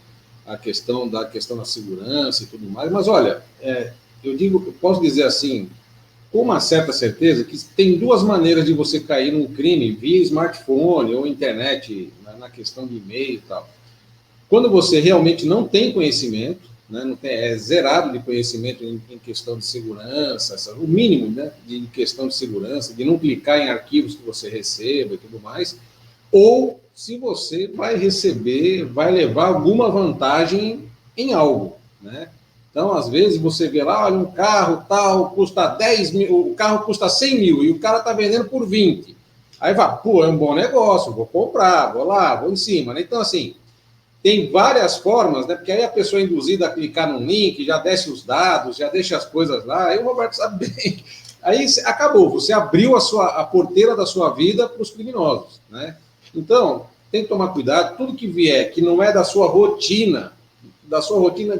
a questão da segurança e tudo mais, mas olha, eu posso dizer assim, com uma certa certeza, que tem duas maneiras de você cair num crime via smartphone ou internet, na questão de e-mail e tal. Quando você realmente não tem conhecimento, né, é zerado de conhecimento em questão de segurança, o mínimo, né, de questão de segurança, de não clicar em arquivos que você receba e tudo mais, ou se você vai levar alguma vantagem em algo, né? Então, às vezes, você vê lá, olha, um carro tal, custa 10 mil, o carro custa 100 mil e o cara está vendendo por 20. Aí vai, pô, é um bom negócio, vou comprar, vou lá, vou em cima, né? Então, assim, tem várias formas, né? Porque aí a pessoa é induzida a clicar num link, já desce os dados, já deixa as coisas lá, aí o Roberto sabe bem. Aí acabou, você abriu a porteira da sua vida para os criminosos, né? Então, tem que tomar cuidado, tudo que vier, que não é da sua rotina,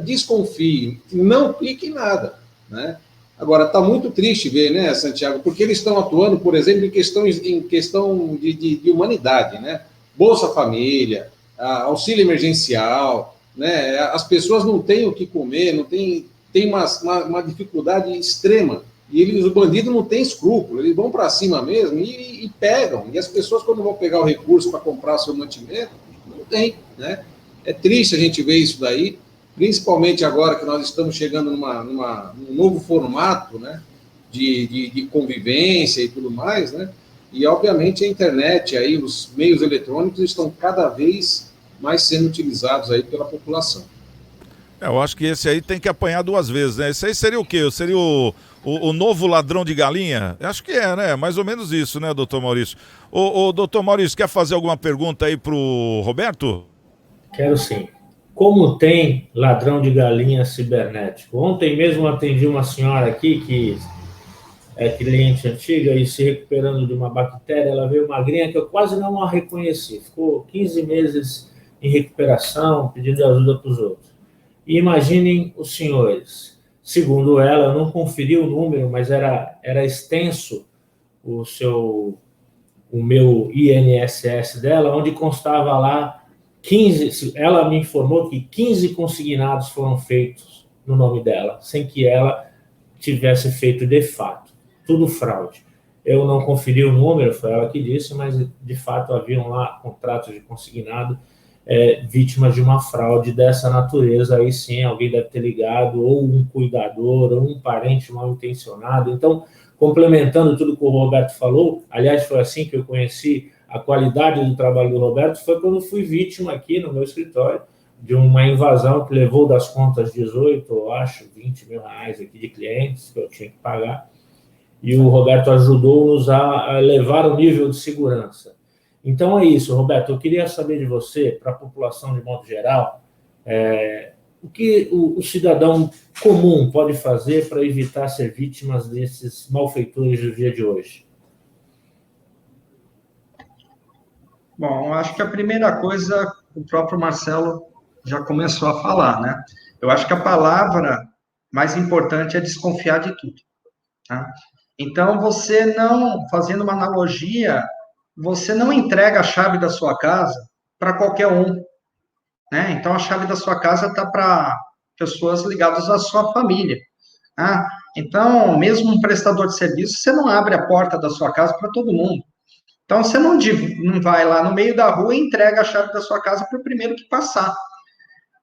desconfie, não clique em nada, né? Agora, está muito triste ver, né, Santiago, porque eles estão atuando, por exemplo, em questão de humanidade, né? Bolsa Família, auxílio emergencial, né? As pessoas não têm o que comer, não tem uma dificuldade extrema. E os bandidos não têm escrúpulo, eles vão para cima mesmo e pegam. E as pessoas, quando vão pegar o recurso para comprar seu mantimento, não tem, né? É triste a gente ver isso daí, principalmente agora que nós estamos chegando num novo formato, né, de convivência e tudo mais, né? E, obviamente, a internet, aí, os meios eletrônicos estão cada vez mais sendo utilizados aí pela população. Eu acho que esse aí tem que apanhar duas vezes, né? Esse aí seria o quê? Seria o novo ladrão de galinha? Acho que é, né? Mais ou menos isso, né, doutor Maurício? Doutor Maurício, quer fazer alguma pergunta aí pro Roberto? Quero sim. Como tem ladrão de galinha cibernético? Ontem mesmo atendi uma senhora aqui que é cliente antiga e se recuperando de uma bactéria, ela veio magrinha que eu quase não a reconheci. Ficou 15 meses em recuperação, pedindo ajuda para os outros. E imaginem os senhores, segundo ela, eu não conferi o número, mas era extenso o meu INSS dela, onde constava lá 15, ela me informou que 15 consignados foram feitos no nome dela, sem que ela tivesse feito de fato. Tudo fraude. Eu não conferi o número, foi ela que disse, mas de fato haviam lá contratos de consignado vítimas de uma fraude dessa natureza. Aí sim, alguém deve ter ligado, ou um cuidador, ou um parente mal intencionado. Então, complementando tudo que o Roberto falou, aliás, foi assim que eu conheci a qualidade do trabalho do Roberto, foi quando fui vítima aqui no meu escritório de uma invasão que levou das contas 18, eu acho, 20 mil reais aqui de clientes que eu tinha que pagar. E o Roberto ajudou-nos a elevar o nível de segurança. Então é isso, Roberto. Eu queria saber de você, para a população de modo geral, o que o cidadão comum pode fazer para evitar ser vítimas desses malfeitores do dia de hoje? Bom, acho que a primeira coisa, o próprio Marcelo já começou a falar, né? Eu acho que a palavra mais importante é desconfiar de tudo, tá? Então, você não, fazendo uma analogia, você não entrega a chave da sua casa para qualquer um, né? Então, a chave da sua casa está para pessoas ligadas à sua família. Ah, então, mesmo um prestador de serviço, você não abre a porta da sua casa para todo mundo. Então, você não vai lá no meio da rua e entrega a chave da sua casa para o primeiro que passar.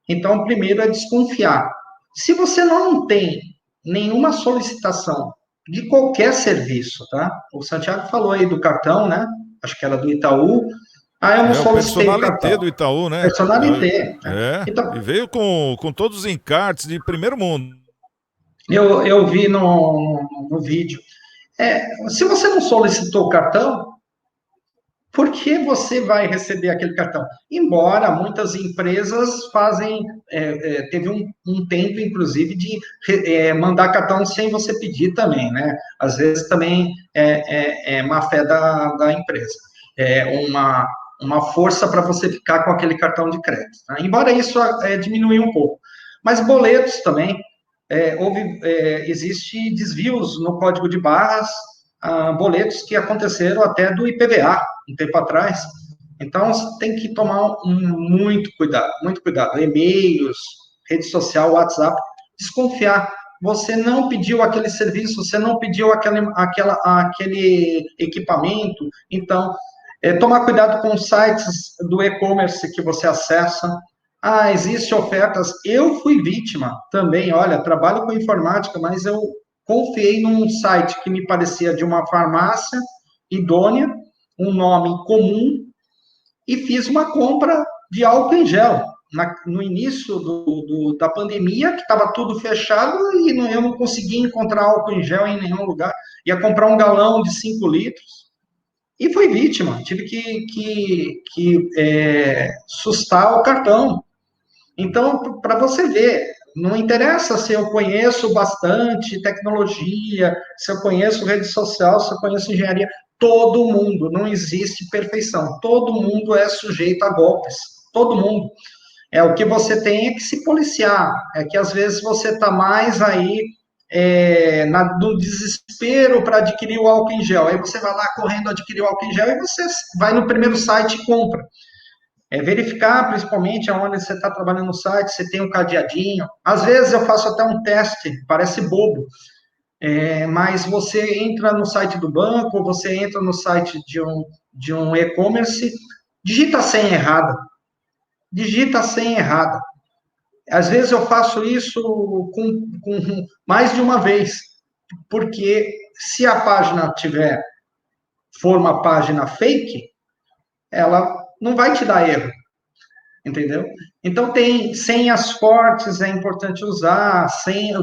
Então, o primeiro é desconfiar. Se você não tem nenhuma solicitação de qualquer serviço, tá? O Santiago falou aí do cartão, né? Acho que era do Itaú. Ah, eu não É o solicitei o personalité cartão. do Itaú, né? Personalité. Né? Então, E veio com todos os encartes de primeiro mundo. eu vi no vídeo. Se você não solicitou o cartão, por que você vai receber aquele cartão? Embora muitas empresas fazem, teve um tempo, inclusive, de mandar cartão sem você pedir também, né? Às vezes também é má fé da empresa. É uma força para você ficar com aquele cartão de crédito. Né? Embora isso diminuiu um pouco. Mas boletos também, existe desvios no código de barras, boletos que aconteceram até do IPVA, um tempo atrás. Então, você tem que tomar muito cuidado. E-mails, rede social, WhatsApp, desconfiar. Você não pediu aquele serviço, você não pediu aquele equipamento. Então, tomar cuidado com os sites do e-commerce que você acessa. Existem ofertas. Eu fui vítima também. Olha, trabalho com informática, mas eu confiei num site que me parecia de uma farmácia idônea, um nome comum, e fiz uma compra de álcool em gel. No início da pandemia, que estava tudo fechado, e eu não conseguia encontrar álcool em gel em nenhum lugar. Ia comprar um galão de 5 litros, e fui vítima. Tive que sustar o cartão. Então, para você ver, não interessa se eu conheço bastante tecnologia, se eu conheço rede social, se eu conheço engenharia, todo mundo, não existe perfeição, todo mundo é sujeito a golpes, todo mundo. O que você tem é que se policiar, é que às vezes você está mais aí no desespero para adquirir o álcool em gel, aí você vai lá correndo adquirir o álcool em gel e você vai no primeiro site e compra. Verificar, principalmente, onde você está trabalhando no site, você tem um cadeadinho. Às vezes eu faço até um teste, parece bobo, mas você entra no site do banco, ou você entra no site de um e-commerce, digita a senha errada. Às vezes eu faço isso com mais de uma vez, porque se a página for uma página fake, ela não vai te dar erro, entendeu? Então, tem senhas fortes, é importante usar,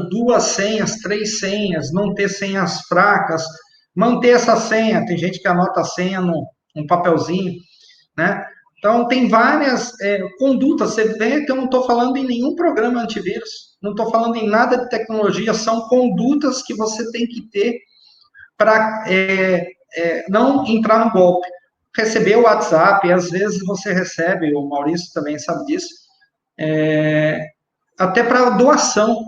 2 senhas, 3 senhas, não ter senhas fracas, manter essa senha, tem gente que anota a senha num papelzinho, né? Então, tem várias condutas, você vê que eu não estou falando em nenhum programa antivírus, não estou falando em nada de tecnologia, são condutas que você tem que ter para não entrar no golpe. Receber o WhatsApp, às vezes você recebe, o Maurício também sabe disso, até para doação.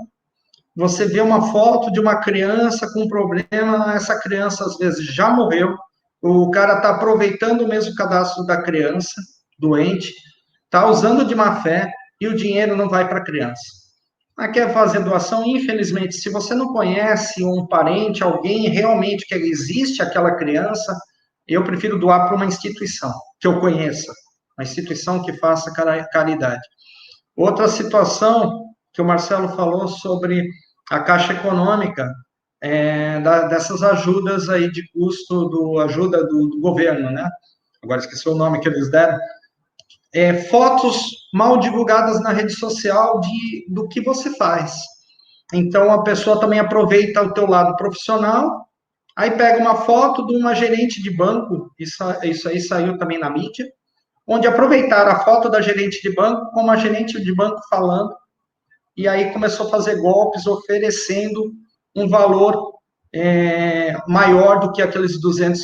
Você vê uma foto de uma criança com problema, essa criança às vezes já morreu, o cara está aproveitando o mesmo cadastro da criança doente, está usando de má fé e o dinheiro não vai para a criança. Quer fazer doação? Infelizmente, se você não conhece um parente, alguém realmente que existe aquela criança, eu prefiro doar para uma instituição que eu conheça, uma instituição que faça caridade. Outra situação que o Marcelo falou sobre a Caixa Econômica, dessas ajudas aí de custo, ajuda do governo, né? Agora esqueci o nome que eles deram. Fotos mal divulgadas na rede social do que você faz. Então, a pessoa também aproveita o teu lado profissional. Aí pega uma foto de uma gerente de banco, isso aí saiu também na mídia, onde aproveitaram a foto da gerente de banco com uma gerente de banco falando, e aí começou a fazer golpes oferecendo um valor maior do que aqueles R$ 200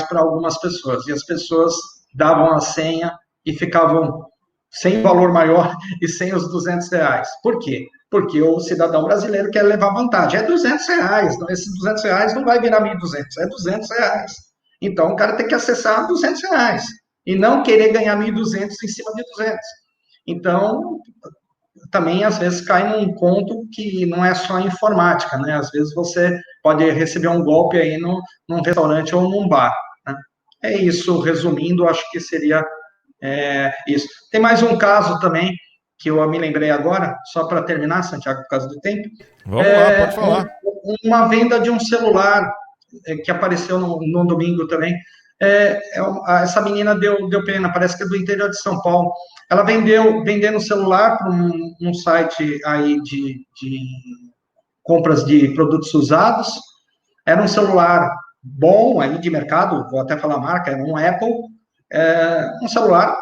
para algumas pessoas. E as pessoas davam a senha e ficavam sem valor maior e sem os R$ 200. Por quê? Porque o cidadão brasileiro quer levar vantagem. É R$ 200, esses R$ 200 não vai virar 1.200, é R$ 200. Então, o cara tem que acessar R$ 200 e não querer ganhar 1.200 em cima de 200. Então, também, às vezes, cai num ponto que não é só informática, né? Às vezes você pode receber um golpe aí num restaurante ou num bar, né? É isso, resumindo, acho que seria isso. Tem mais um caso também, que eu me lembrei agora, só para terminar, Santiago, por causa do tempo. Vamos lá, pode falar. Uma venda de um celular que apareceu no domingo também. Essa menina deu pena, parece que é do interior de São Paulo. Ela vendendo celular para um site aí de compras de produtos usados. Era um celular bom, aí de mercado, vou até falar a marca, era um Apple, um celular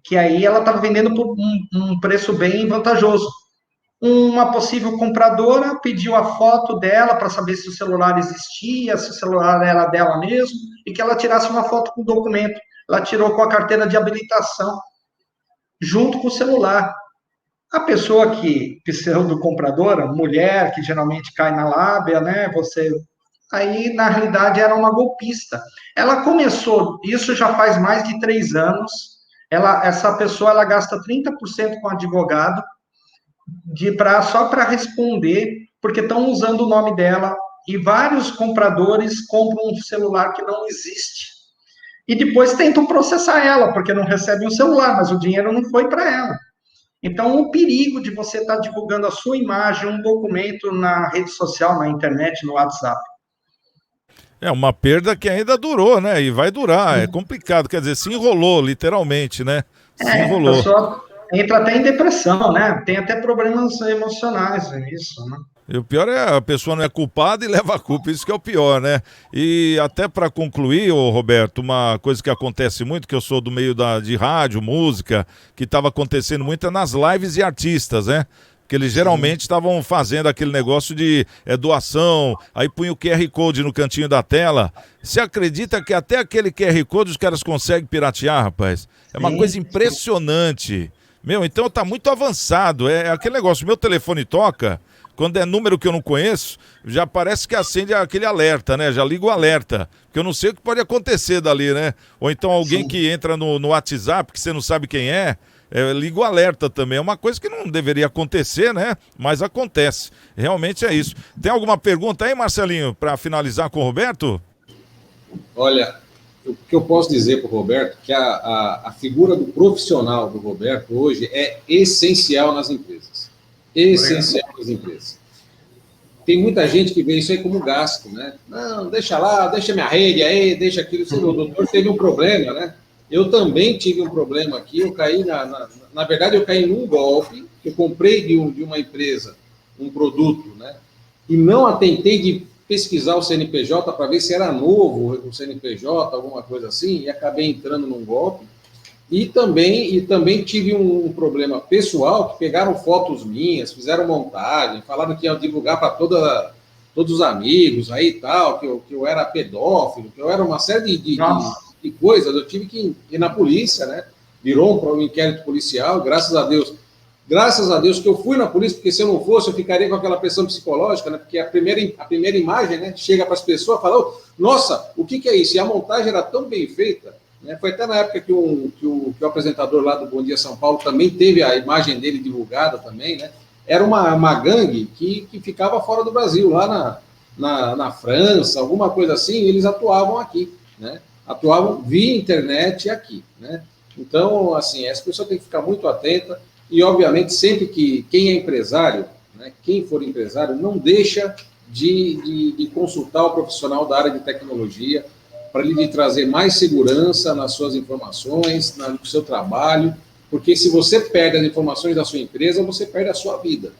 que aí ela estava vendendo por um preço bem vantajoso. Uma possível compradora pediu a foto dela para saber se o celular existia, se o celular era dela mesmo, e que ela tirasse uma foto com o documento. Ela tirou com a carteira de habilitação, junto com o celular. A pessoa que pseudo-compradora, mulher, que geralmente cai na lábia, né, aí, na realidade, era uma golpista. Ela começou, isso já faz mais de 3 anos, essa pessoa, ela gasta 30% com advogado, só para responder, porque estão usando o nome dela, e vários compradores compram um celular que não existe. E depois tentam processar ela, porque não recebem o celular, mas o dinheiro não foi para ela. Então, o perigo de você estar divulgando a sua imagem, um documento na rede social, na internet, no WhatsApp. É uma perda que ainda durou, né? E vai durar, é complicado, quer dizer, se enrolou, literalmente, né? Se enrolou. A pessoa entra até em depressão, né? Tem até problemas emocionais nisso, né? E o pior é a pessoa não é culpada e leva a culpa, isso que é o pior, né? E até para concluir, ô Roberto, uma coisa que acontece muito, que eu sou do meio de rádio, música, que estava acontecendo muito é nas lives de artistas, né? Porque eles geralmente estavam fazendo aquele negócio de doação, aí punha o QR Code no cantinho da tela. Você acredita que até aquele QR Code os caras conseguem piratear, rapaz? É uma coisa impressionante. Meu, então tá muito avançado, é aquele negócio, meu telefone toca, quando é número que eu não conheço, já parece que acende aquele alerta, né? Já liga o alerta, porque eu não sei o que pode acontecer dali, né? Ou então alguém que entra no WhatsApp, que você não sabe quem liga o alerta também. É uma coisa que não deveria acontecer, né? Mas acontece. Realmente é isso. Tem alguma pergunta aí, Marcelinho, para finalizar com o Roberto? Olha, o que eu posso dizer para o Roberto, que a figura do profissional do Roberto hoje é essencial nas empresas. Essencial nas empresas. Tem muita gente que vê isso aí como gasto, né? Não, deixa lá, deixa minha rede aí, deixa aquilo. O doutor teve um problema, né? Eu também tive um problema aqui, eu caí na verdade, eu caí num golpe, eu comprei de uma empresa um produto, né? E não atentei de pesquisar o CNPJ para ver se era novo o CNPJ, alguma coisa assim, e acabei entrando num golpe. E também tive um problema pessoal, que pegaram fotos minhas, fizeram montagem, falaram que iam divulgar para todos os amigos aí e tal, que eu era pedófilo, que eu era uma série de coisas. Eu tive que ir na polícia, né? Virou um inquérito policial, graças a Deus que eu fui na polícia, porque se eu não fosse, eu ficaria com aquela pressão psicológica, né? Porque a primeira imagem, né, chega para as pessoas e fala, nossa, o que é isso? E a montagem era tão bem feita, né? Foi até na época que o apresentador lá do Bom Dia São Paulo também teve a imagem dele divulgada também, né? Era uma gangue que ficava fora do Brasil, lá na França, alguma coisa assim, e eles atuavam aqui, né? Atuavam via internet aqui, né? Então, assim, essa pessoa tem que ficar muito atenta e, obviamente, sempre que quem é empresário, né, quem for empresário, não deixa de consultar o profissional da área de tecnologia para lhe trazer mais segurança nas suas informações, no seu trabalho, porque se você perde as informações da sua empresa, você perde a sua vida,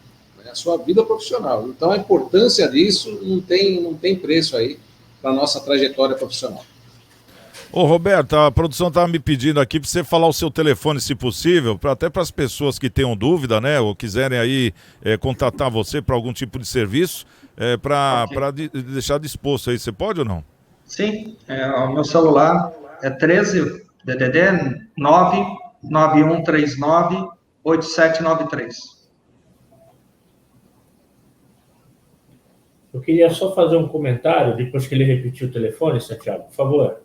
né, a sua vida profissional. Então, a importância disso não tem preço aí para a nossa trajetória profissional. Ô Roberto, a produção estava me pedindo aqui para você falar o seu telefone, se possível, até para as pessoas que tenham dúvida, né, ou quiserem aí contatar você para algum tipo de serviço, para deixar disposto aí. Você pode ou não? Sim, o meu celular é 13 DDD 9 9139-8793. Eu queria só fazer um comentário, depois que ele repetiu o telefone, Santiago, por favor.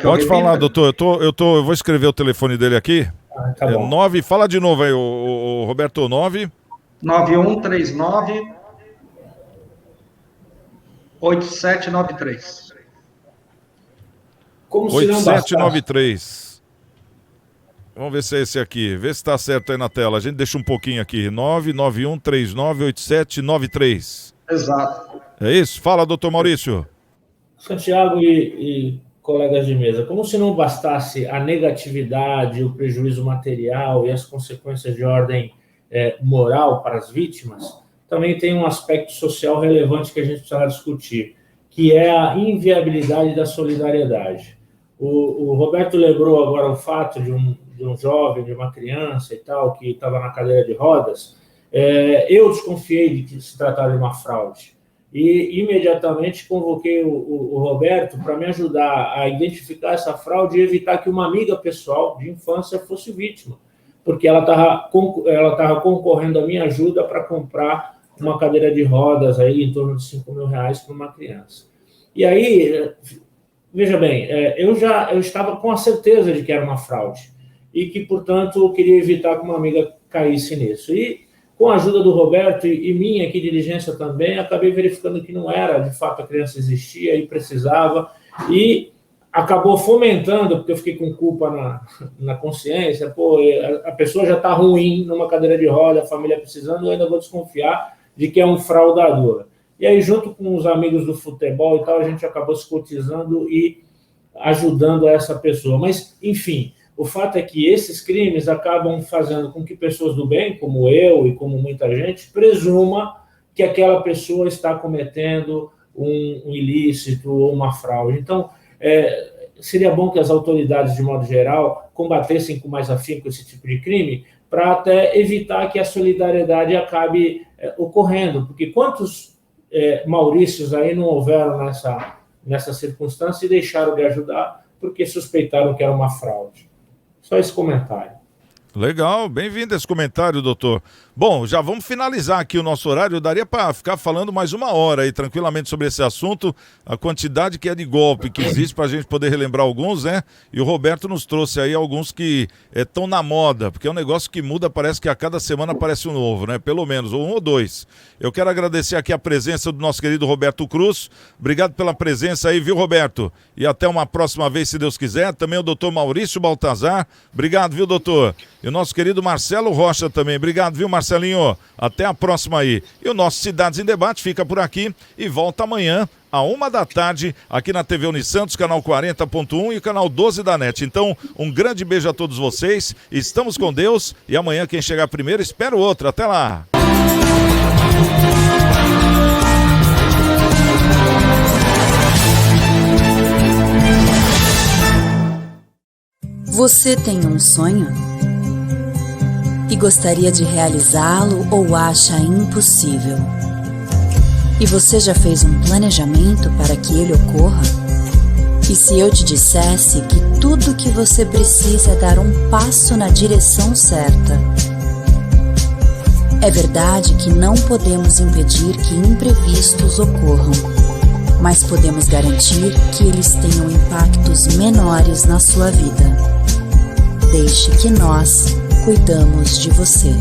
Pode falar, doutor. Eu vou escrever o telefone dele aqui. Tá bom. 9, fala de novo aí, o Roberto, 9... 9139-8793. Como se não bastasse. 8793. Vamos ver se é esse aqui. Vê se está certo aí na tela. A gente deixa um pouquinho aqui. 991398793. Exato. É isso? Fala, doutor Maurício. Santiago e colegas de mesa, como se não bastasse a negatividade, o prejuízo material e as consequências de ordem moral para as vítimas, também tem um aspecto social relevante que a gente precisa discutir, que é a inviabilidade da solidariedade. O Roberto lembrou agora o fato de um jovem, de uma criança e tal, que estava na cadeira de rodas. Eu desconfiei de que se tratava de uma fraude. E imediatamente convoquei o Roberto para me ajudar a identificar essa fraude e evitar que uma amiga pessoal de infância fosse vítima, porque ela estava concorrendo à minha ajuda para comprar uma cadeira de rodas aí em torno de R$5.000 para uma criança. E aí, veja bem, eu estava com a certeza de que era uma fraude e que, portanto, eu queria evitar que uma amiga caísse nisso. E com a ajuda do Roberto e minha aqui, diligência também, acabei verificando que não era, de fato, a criança existia e precisava, e acabou fomentando, porque eu fiquei com culpa na consciência, a pessoa já está ruim numa cadeira de roda, a família precisando, eu ainda vou desconfiar de que é um fraudador. E aí, junto com os amigos do futebol e tal, a gente acabou se cotizando e ajudando essa pessoa. Mas, enfim, o fato é que esses crimes acabam fazendo com que pessoas do bem, como eu e como muita gente, presuma que aquela pessoa está cometendo um ilícito ou uma fraude. Então, seria bom que as autoridades, de modo geral, combatessem com mais afinco esse tipo de crime, para até evitar que a solidariedade acabe ocorrendo. Porque quantos Maurícios aí não houveram nessa circunstância e deixaram de ajudar porque suspeitaram que era uma fraude? Só esse comentário. Legal, bem-vindo esse comentário, doutor. Bom, já vamos finalizar aqui o nosso horário. Daria para ficar falando mais uma hora aí, tranquilamente, sobre esse assunto, a quantidade que é de golpe que existe, para a gente poder relembrar alguns, né? E o Roberto nos trouxe aí alguns que estão na moda, porque é um negócio que muda, parece que a cada semana aparece um novo, né? Pelo menos, um ou dois. Eu quero agradecer aqui a presença do nosso querido Roberto Cruz. Obrigado pela presença aí, viu, Roberto? E até uma próxima vez, se Deus quiser. Também o doutor Maurício Baltazar. Obrigado, viu, doutor? E o nosso querido Marcelo Rocha também. Obrigado, viu, Marcelinho? Até a próxima aí. E o nosso Cidades em Debate fica por aqui e volta amanhã, à 13h, aqui na TV Unisantos, canal 40.1 e canal 12 da NET. Então, um grande beijo a todos vocês. Estamos com Deus e amanhã quem chegar primeiro espera o outro. Até lá! Você tem um sonho? E gostaria de realizá-lo ou acha impossível? E você já fez um planejamento para que ele ocorra? E se eu te dissesse que tudo que você precisa é dar um passo na direção certa? É verdade que não podemos impedir que imprevistos ocorram, mas podemos garantir que eles tenham impactos menores na sua vida. Deixe que nós cuidamos de você.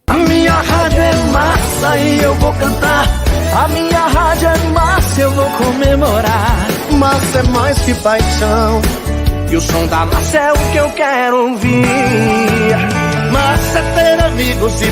A minha rádio é massa e eu vou cantar. A minha rádio é massa, eu vou comemorar. Massa é mais que paixão, e o som da massa é o que eu quero ouvir. Massa é ter amigos e